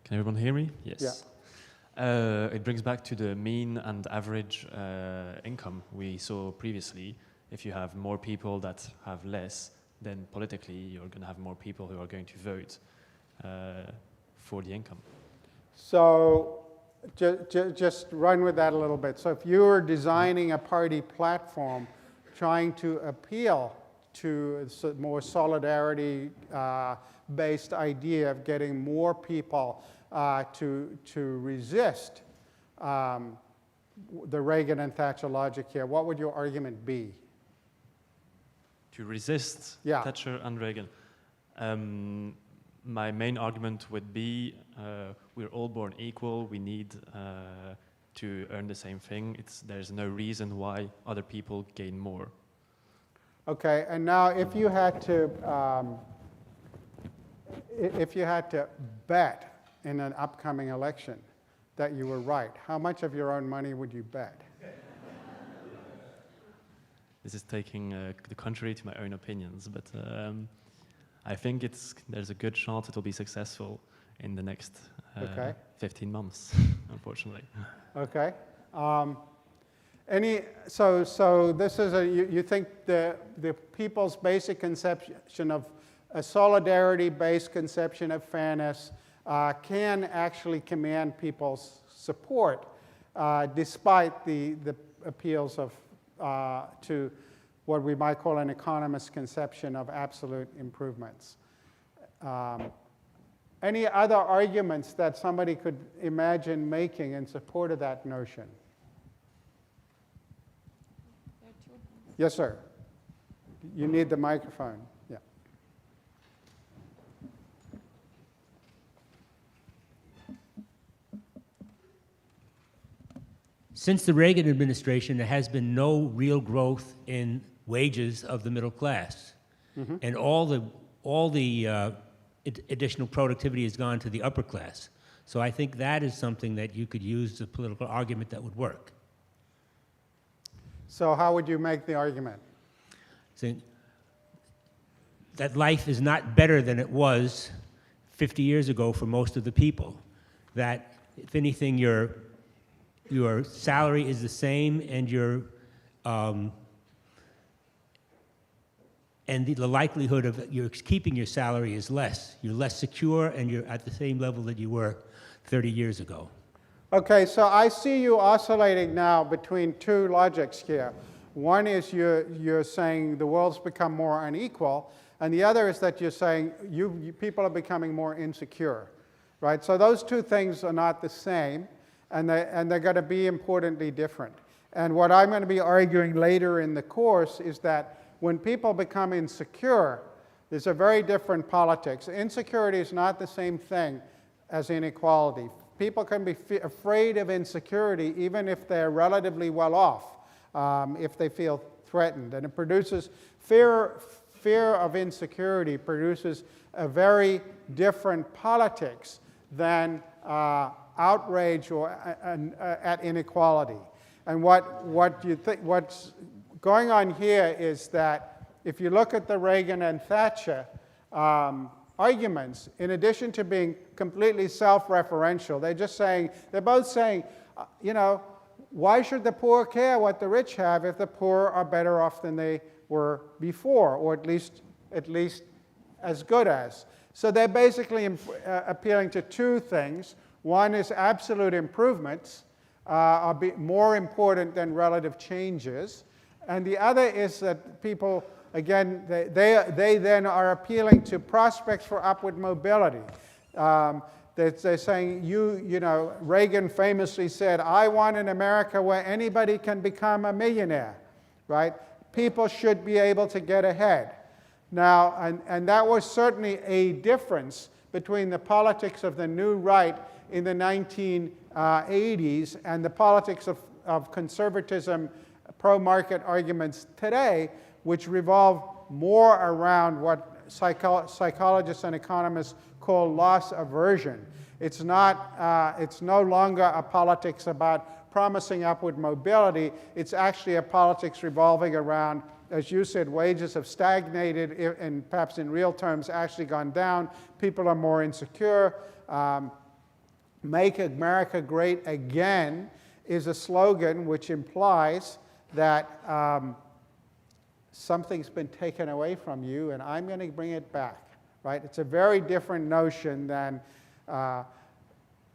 Can everyone hear me? Yes. Yeah. It brings back to the mean and average income we saw previously. If you have more people that have less, then politically you're going to have more people who are going to vote for the income. So just run with that a little bit. So if you were designing a party platform trying to appeal to a more solidarity-based idea of getting more people to resist the Reagan and Thatcher logic here, what would your argument be? To resist Thatcher and Reagan. My main argument would be we're all born equal. We need to earn the same thing. There's no reason why other people gain more. Okay, and now if you had to bet in an upcoming election that you were right, how much of your own money would you bet? This is taking the contrary to my own opinions, but I think there's a good chance it will be successful in the next 15 months, unfortunately. Okay. So this is you think the people's basic conception of a solidarity-based conception of fairness can actually command people's support, despite the appeals of to what we might call an economist conception of absolute improvements. Any other arguments that somebody could imagine making in support of that notion? Yes, sir. You need the microphone. Yeah. Since the Reagan administration, there has been no real growth in wages of the middle class, and all the additional productivity has gone to the upper class. So I think that is something that you could use as a political argument that would work. So how would you make the argument? Saying that life is not better than it was 50 years ago for most of the people. That, if anything, your salary is the same, and the likelihood of your keeping your salary is less. You're less secure, and you're at the same level that you were 30 years ago. Okay, so I see you oscillating now between two logics here. One is you're saying the world's become more unequal, and the other is that you're saying people are becoming more insecure, right? So those two things are not the same, and they're going to be importantly different. And what I'm going to be arguing later in the course is that when people become insecure, there's a very different politics. Insecurity is not the same thing as inequality. People can be afraid of insecurity even if they're relatively well off, if they feel threatened. And it produces fear of insecurity produces a very different politics than outrage or at inequality. And what's going on here is that if you look at the Reagan and Thatcher arguments, in addition to being completely self-referential, they're both saying, why should the poor care what the rich have if the poor are better off than they were before, or at least as good as? So they're basically appealing to two things. One is absolute improvements are more important than relative changes. And the other is that people, again, they then are appealing to prospects for upward mobility. They're saying, Reagan famously said, I want an America where anybody can become a millionaire, right? People should be able to get ahead. Now, and that was certainly a difference between the politics of the new right in the 1980s and the politics of conservatism, pro-market arguments today, which revolve more around what psychologists and economists call loss aversion. It's no longer a politics about promising upward mobility. It's actually a politics revolving around, as you said, wages have stagnated and perhaps in real terms actually gone down. People are more insecure. Make America Great Again is a slogan which implies that something's been taken away from you, and I'm going to bring it back, right? It's a very different notion than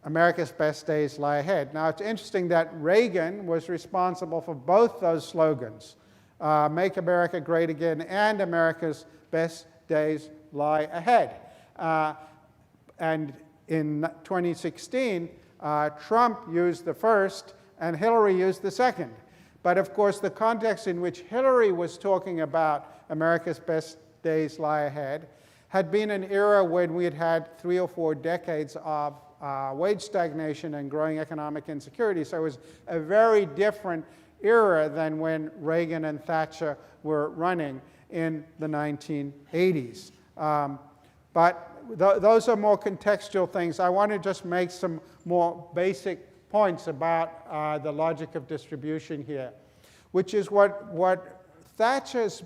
America's best days lie ahead. Now, it's interesting that Reagan was responsible for both those slogans, Make America Great Again and America's best days lie ahead. And in 2016, Trump used the first and Hillary used the second. But of course, the context in which Hillary was talking about America's best days lie ahead had been an era when we had had 3 or 4 decades of wage stagnation and growing economic insecurity. So it was a very different era than when Reagan and Thatcher were running in the 1980s. But those are more contextual things. I want to just make some more basic points about the logic of distribution here, which is what Thatcher's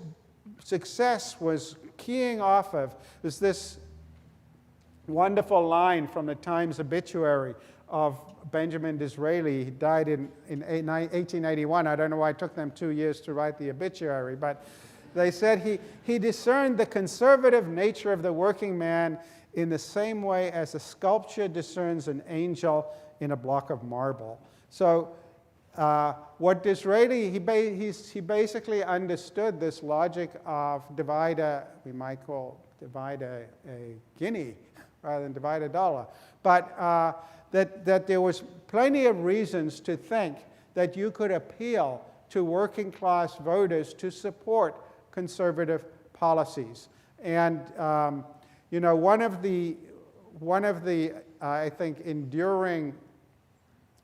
success was keying off of, is this wonderful line from the Times obituary of Benjamin Disraeli. He died in 1881. I don't know why it took them 2 years to write the obituary, but they said he discerned the conservative nature of the working man in the same way as a sculptor discerns an angel in a block of marble. So what Disraeli, he basically understood this logic of we might call divide a guinea rather than divide a dollar. But that there was plenty of reasons to think that you could appeal to working class voters to support conservative policies. And you know, one of the I think enduring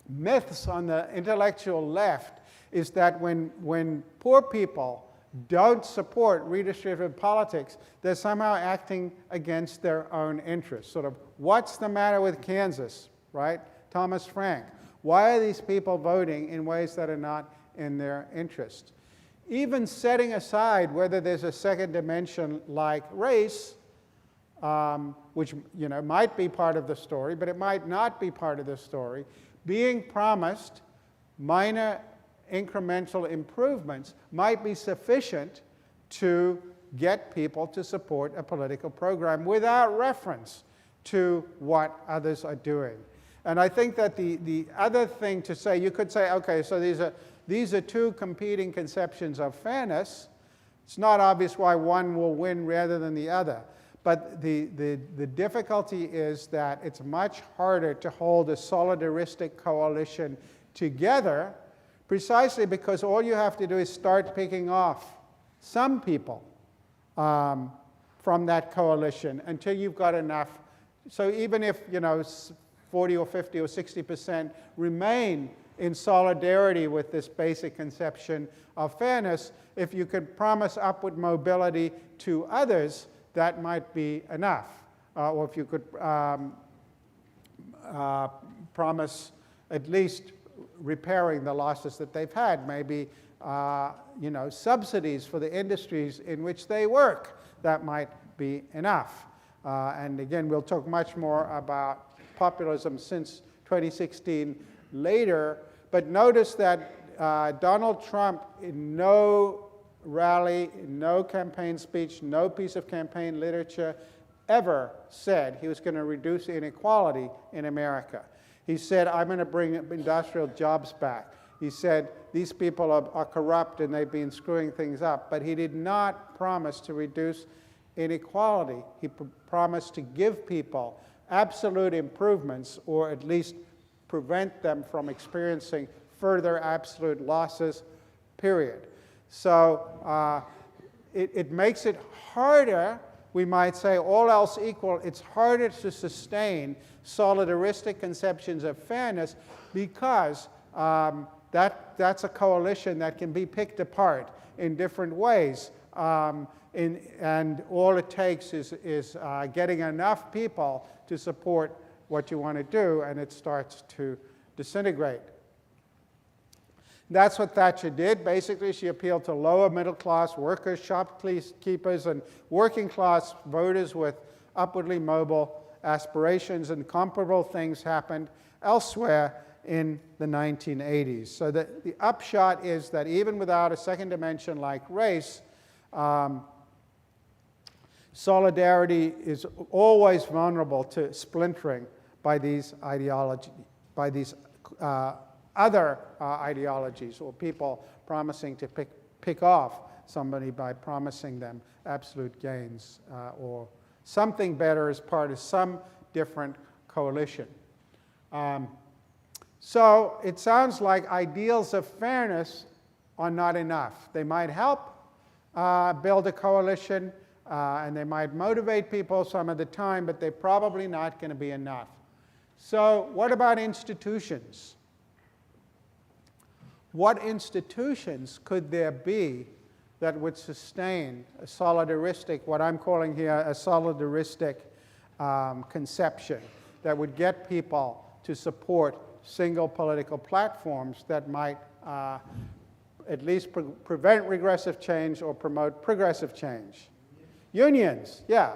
myths on the intellectual left is that when poor people don't support redistributive politics, they're somehow acting against their own interests. Sort of, what's the matter with Kansas, right? Thomas Frank. Why are these people voting in ways that are not in their interest? Even setting aside whether there's a second dimension like race, which might be part of the story, but it might not be part of the story, being promised minor incremental improvements might be sufficient to get people to support a political program without reference to what others are doing. And I think that the other thing to say, you could say, okay, so these are two competing conceptions of fairness. It's not obvious why one will win rather than the other. But the difficulty is that it's much harder to hold a solidaristic coalition together, precisely because all you have to do is start picking off some people from that coalition until you've got enough. So even if 40 or 50 or 60% remain in solidarity with this basic conception of fairness, if you could promise upward mobility to others, that might be enough. Or if you could promise at least repairing the losses that they've had, maybe subsidies for the industries in which they work, that might be enough. And again, we'll talk much more about populism since 2016 later, but notice that Donald Trump, in no rally, no campaign speech, no piece of campaign literature ever said he was going to reduce inequality in America. He said, I'm going to bring industrial jobs back. He said, these people are corrupt and they've been screwing things up. But he did not promise to reduce inequality. He promised to give people absolute improvements, or at least prevent them from experiencing further absolute losses, period. So it makes it harder, we might say, all else equal, it's harder to sustain solidaristic conceptions of fairness because that's a coalition that can be picked apart in different ways. And all it takes is getting enough people to support what you want to do, and it starts to disintegrate. That's what Thatcher did. Basically, she appealed to lower middle class workers, shopkeepers, and working class voters with upwardly mobile aspirations, and comparable things happened elsewhere in the 1980s. So the upshot is that even without a second dimension like race, Solidarity is always vulnerable to splintering by these other ideologies, or people promising to pick off somebody by promising them absolute gains or something better as part of some different coalition. So it sounds like ideals of fairness are not enough. They might help build a coalition, and they might motivate people some of the time, but they're probably not going to be enough. So what about institutions? What institutions could there be that would sustain a solidaristic, what I'm calling here a solidaristic conception, that would get people to support single political platforms that might at least prevent regressive change or promote progressive change? Unions, yeah.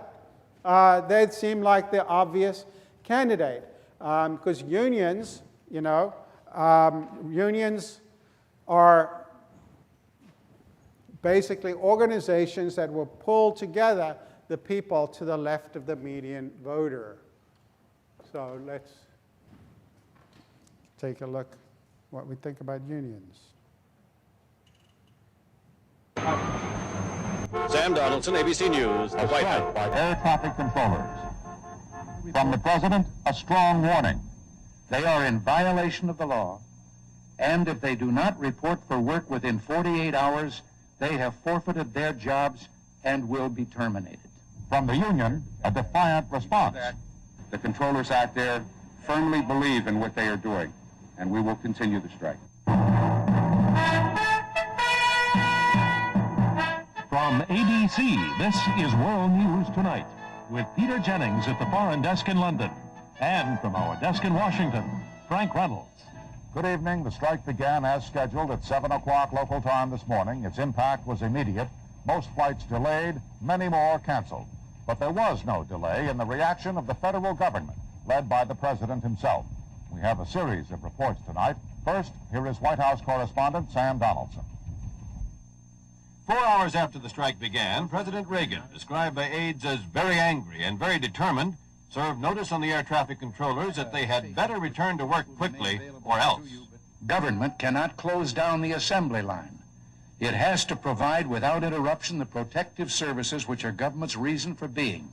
They seem like the obvious candidate because unions, unions are basically organizations that will pull together the people to the left of the median voter. So let's take a look what we think about unions. Sam Donaldson, ABC News, the White House. By air traffic controllers. From the President, a strong warning. They are in violation of the law, and if they do not report for work within 48 hours, they have forfeited their jobs and will be terminated. From the union, a defiant response. The controllers out there firmly believe in what they are doing, and we will continue the strike. From ABC, this is World News Tonight, with Peter Jennings at the Foreign Desk in London, and from our desk in Washington, Frank Reynolds. Good evening. The strike began as scheduled at 7 o'clock local time this morning. Its impact was immediate. Most flights delayed, many more canceled. But there was no delay in the reaction of the federal government, led by the President himself. We have a series of reports tonight. First, here is White House correspondent Sam Donaldson. 4 hours after the strike began, President Reagan, described by aides as very angry and very determined, served notice on the air traffic controllers that they had better return to work quickly or else. Government cannot close down the assembly line. It has to provide without interruption the protective services which are government's reason for being.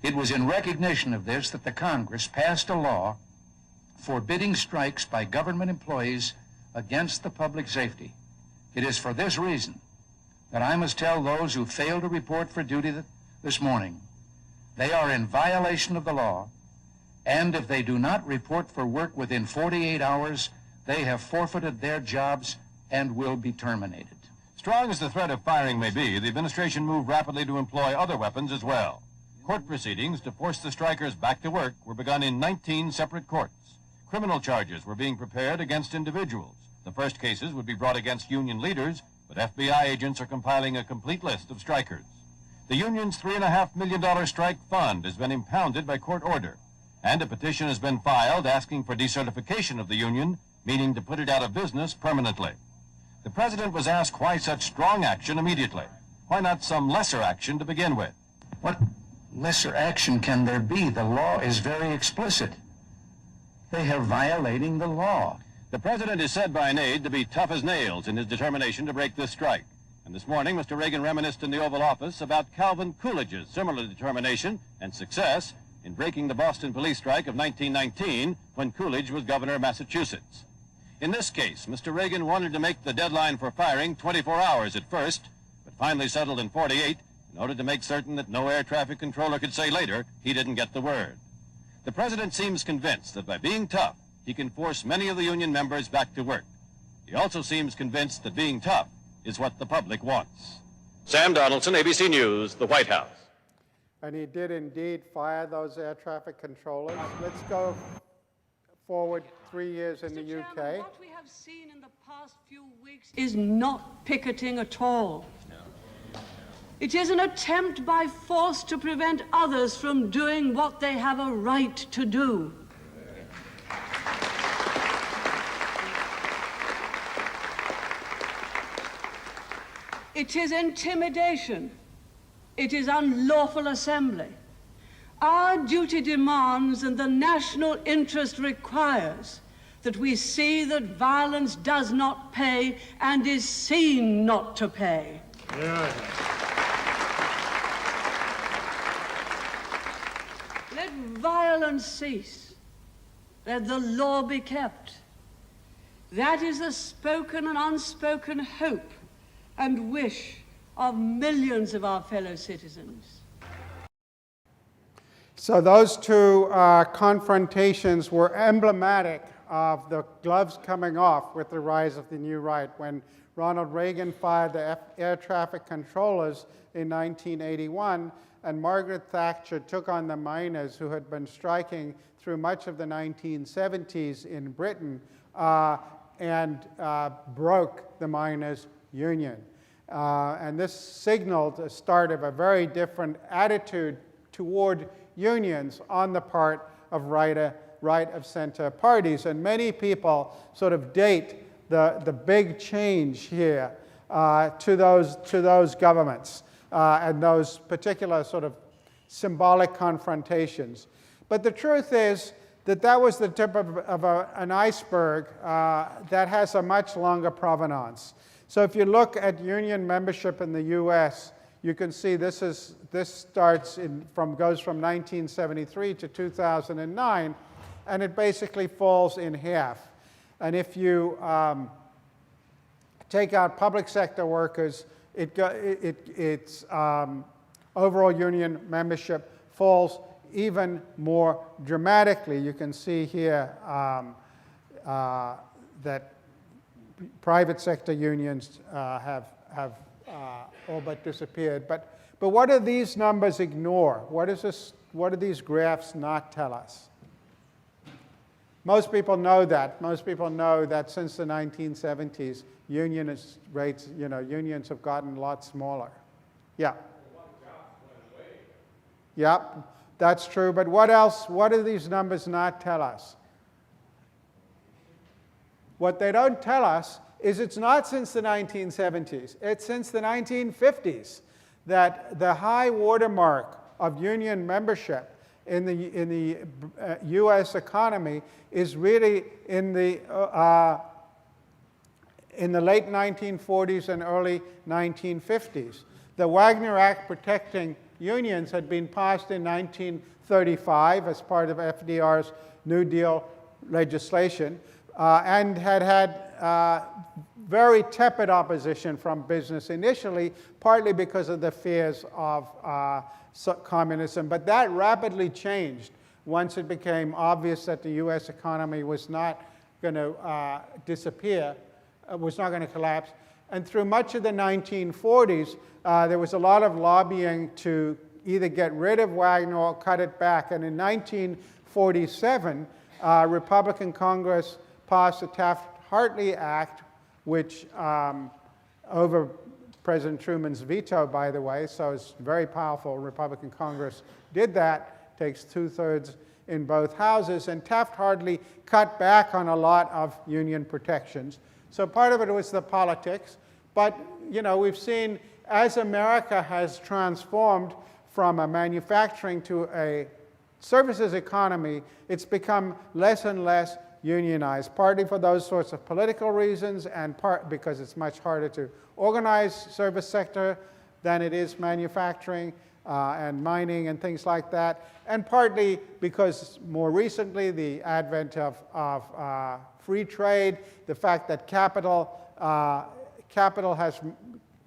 It was in recognition of this that the Congress passed a law forbidding strikes by government employees against the public safety. It is for this reason that I must tell those who fail to report for duty this morning they are in violation of the law, and if they do not report for work within 48 hours, they have forfeited their jobs and will be terminated. Strong as the threat of firing may be, the administration moved rapidly to employ other weapons as well. Court proceedings to force the strikers back to work were begun in 19 separate courts. Criminal charges were being prepared against individuals. The first cases would be brought against union leaders, but FBI agents are compiling a complete list of strikers. The union's $3.5 million strike fund has been impounded by court order, and a petition has been filed asking for decertification of the union, meaning to put it out of business permanently. The president was asked why such strong action immediately. Why not some lesser action to begin with? What lesser action can there be? The law is very explicit. They are violating the law. The president is said by an aide to be tough as nails in his determination to break this strike. And this morning, Mr. Reagan reminisced in the Oval Office about Calvin Coolidge's similar determination and success in breaking the Boston police strike of 1919 when Coolidge was governor of Massachusetts. In this case, Mr. Reagan wanted to make the deadline for firing 24 hours at first, but finally settled in 48 in order to make certain that no air traffic controller could say later he didn't get the word. The president seems convinced that by being tough, he can force many of the union members back to work. He also seems convinced that being tough is what the public wants. Sam Donaldson, ABC News, the White House. And he did indeed fire those air traffic controllers. Let's go forward 3 years in the UK. Chairman, what we have seen in the past few weeks is not picketing at all. It is an attempt by force to prevent others from doing what they have a right to do. It is intimidation. It is unlawful assembly. Our duty demands and the national interest requires that we see that violence does not pay and is seen not to pay. Yeah. Let violence cease. Let the law be kept. That is the spoken and unspoken hope and wish of millions of our fellow citizens. So those two confrontations were emblematic of the gloves coming off with the rise of the new right. When Ronald Reagan fired the air traffic controllers in 1981, and Margaret Thatcher took on the miners who had been striking through much of the 1970s in Britain and broke the miners' union. And this signaled the start of a very different attitude toward unions on the part of right-of-center parties. And many people sort of date the big change here to those governments and those particular sort of symbolic confrontations. But the truth is that that was the tip of an iceberg that has a much longer provenance. So if you look at union membership in the US, you can see this goes from 1973 to 2009, and it basically falls in half. And if you take out public sector workers, its overall union membership falls even more dramatically. You can see here that private sector unions have all but disappeared. But what do these numbers ignore? What do these graphs not tell us? Most people know that. Most people know that since the 1970s, unions have gotten a lot smaller. Yeah. Yeah, that's true. But what else? What do these numbers not tell us? What they don't tell us is it's not since the 1970s. It's since the 1950s that the high watermark of union membership in the U.S. economy is really in the late 1940s and early 1950s. The Wagner Act protecting unions had been passed in 1935 as part of FDR's New Deal legislation and had very tepid opposition from business initially, partly because of the fears of communism. But that rapidly changed once it became obvious that the US economy was not going to disappear, was not going to collapse. And through much of the 1940s, there was a lot of lobbying to either get rid of Wagner or cut it back. And in 1947, Republican Congress passed the Taft-Hartley Act, which over President Truman's veto, by the way, so it's very powerful. Republican Congress did that, takes 2/3 in both houses, and Taft-Hartley cut back on a lot of union protections. So part of it was the politics, but we've seen as America has transformed from a manufacturing to a services economy, it's become less and less unionized, partly for those sorts of political reasons and part because it's much harder to organize service sector than it is manufacturing and mining and things like that, and partly because more recently the advent of free trade, the fact that capital has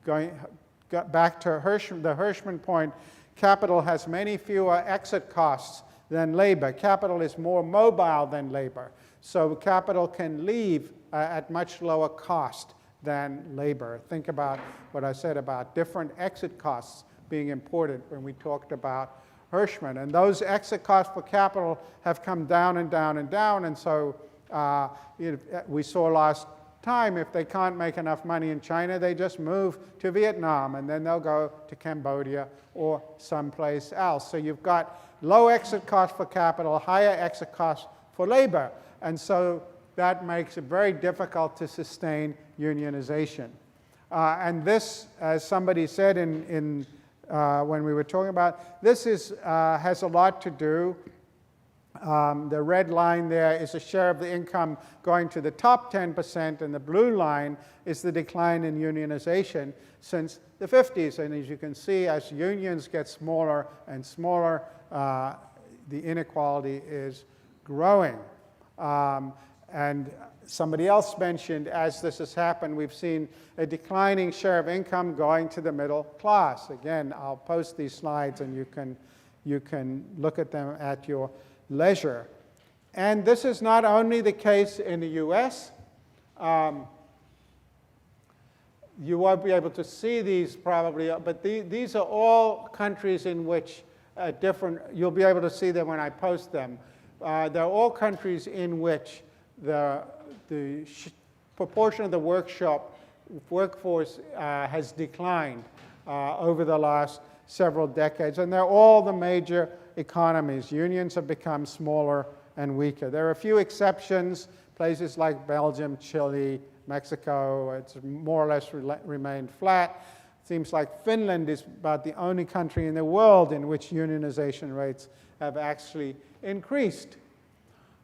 got back to the Hirschman point, capital has many fewer exit costs than labor. Capital is more mobile than labor. So capital can leave at much lower cost than labor. Think about what I said about different exit costs being important when we talked about Hirschman. And those exit costs for capital have come down and down and down. And so we saw last time, if they can't make enough money in China, they just move to Vietnam, and then they'll go to Cambodia or someplace else. So you've got low exit costs for capital, higher exit costs for labor. And so that makes it very difficult to sustain unionization. And this, as somebody said when we were talking about, this has a lot to do. The red line there is the share of the income going to the top 10%, and the blue line is the decline in unionization since the 50s. And as you can see, as unions get smaller and smaller, the inequality is growing. And somebody else mentioned, as this has happened, we've seen a declining share of income going to the middle class. Again, I'll post these slides and you can look at them at your leisure. And this is not only the case in the US. You won't be able to see these probably, but these are all countries in which you'll be able to see them when I post them. They're all countries in which the proportion of the workforce has declined over the last several decades, and they're all the major economies. Unions have become smaller and weaker. There are a few exceptions, places like Belgium, Chile, Mexico. It's more or less remained flat. Seems like Finland is about the only country in the world in which unionization rates have actually increased.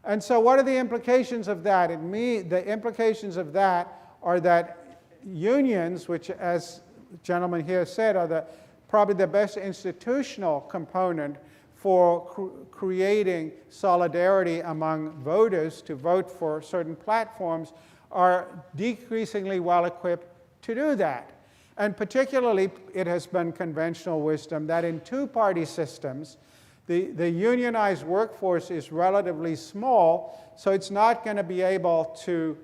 And so what are the implications of that? The implications of that are that unions, which as the gentleman here said, are probably the best institutional component for creating solidarity among voters to vote for certain platforms, are decreasingly well equipped to do that. And particularly, it has been conventional wisdom that in two-party systems, the unionized workforce is relatively small, so it's not going to be able to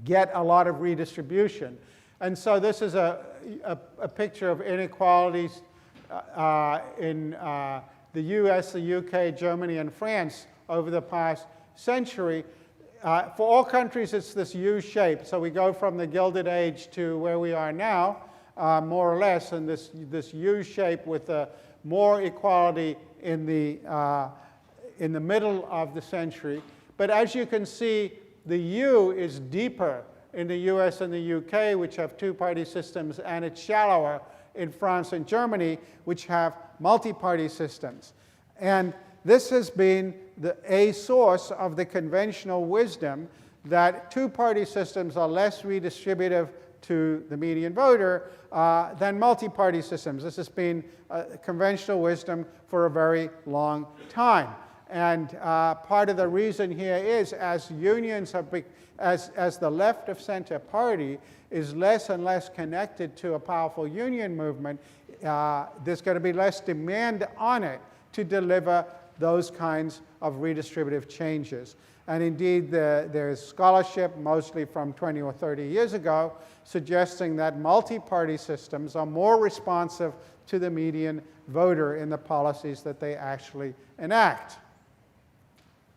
get a lot of redistribution. And so this is a picture of inequalities in the US, the UK, Germany, and France over the past century. For all countries, it's this U shape. So we go from the Gilded Age to where we are now, more or less, in this U shape with more equality in the middle of the century. But as you can see, the U is deeper in the US and the UK, which have two-party systems, and it's shallower in France and Germany, which have multi-party systems. And this has been a source of the conventional wisdom that two-party systems are less redistributive to the median voter than multi-party systems. This has been conventional wisdom for a very long time. And part of the reason here is as unions have as the left of center party is less and less connected to a powerful union movement, there's going to be less demand on it to deliver those kinds of redistributive changes. And indeed, there's scholarship, mostly from 20 or 30 years ago, suggesting that multi-party systems are more responsive to the median voter in the policies that they actually enact.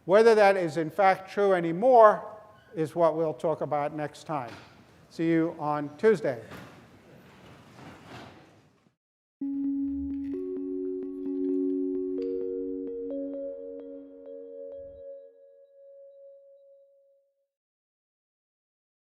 Whether that is in fact true anymore is what we'll talk about next time. See you on Tuesday.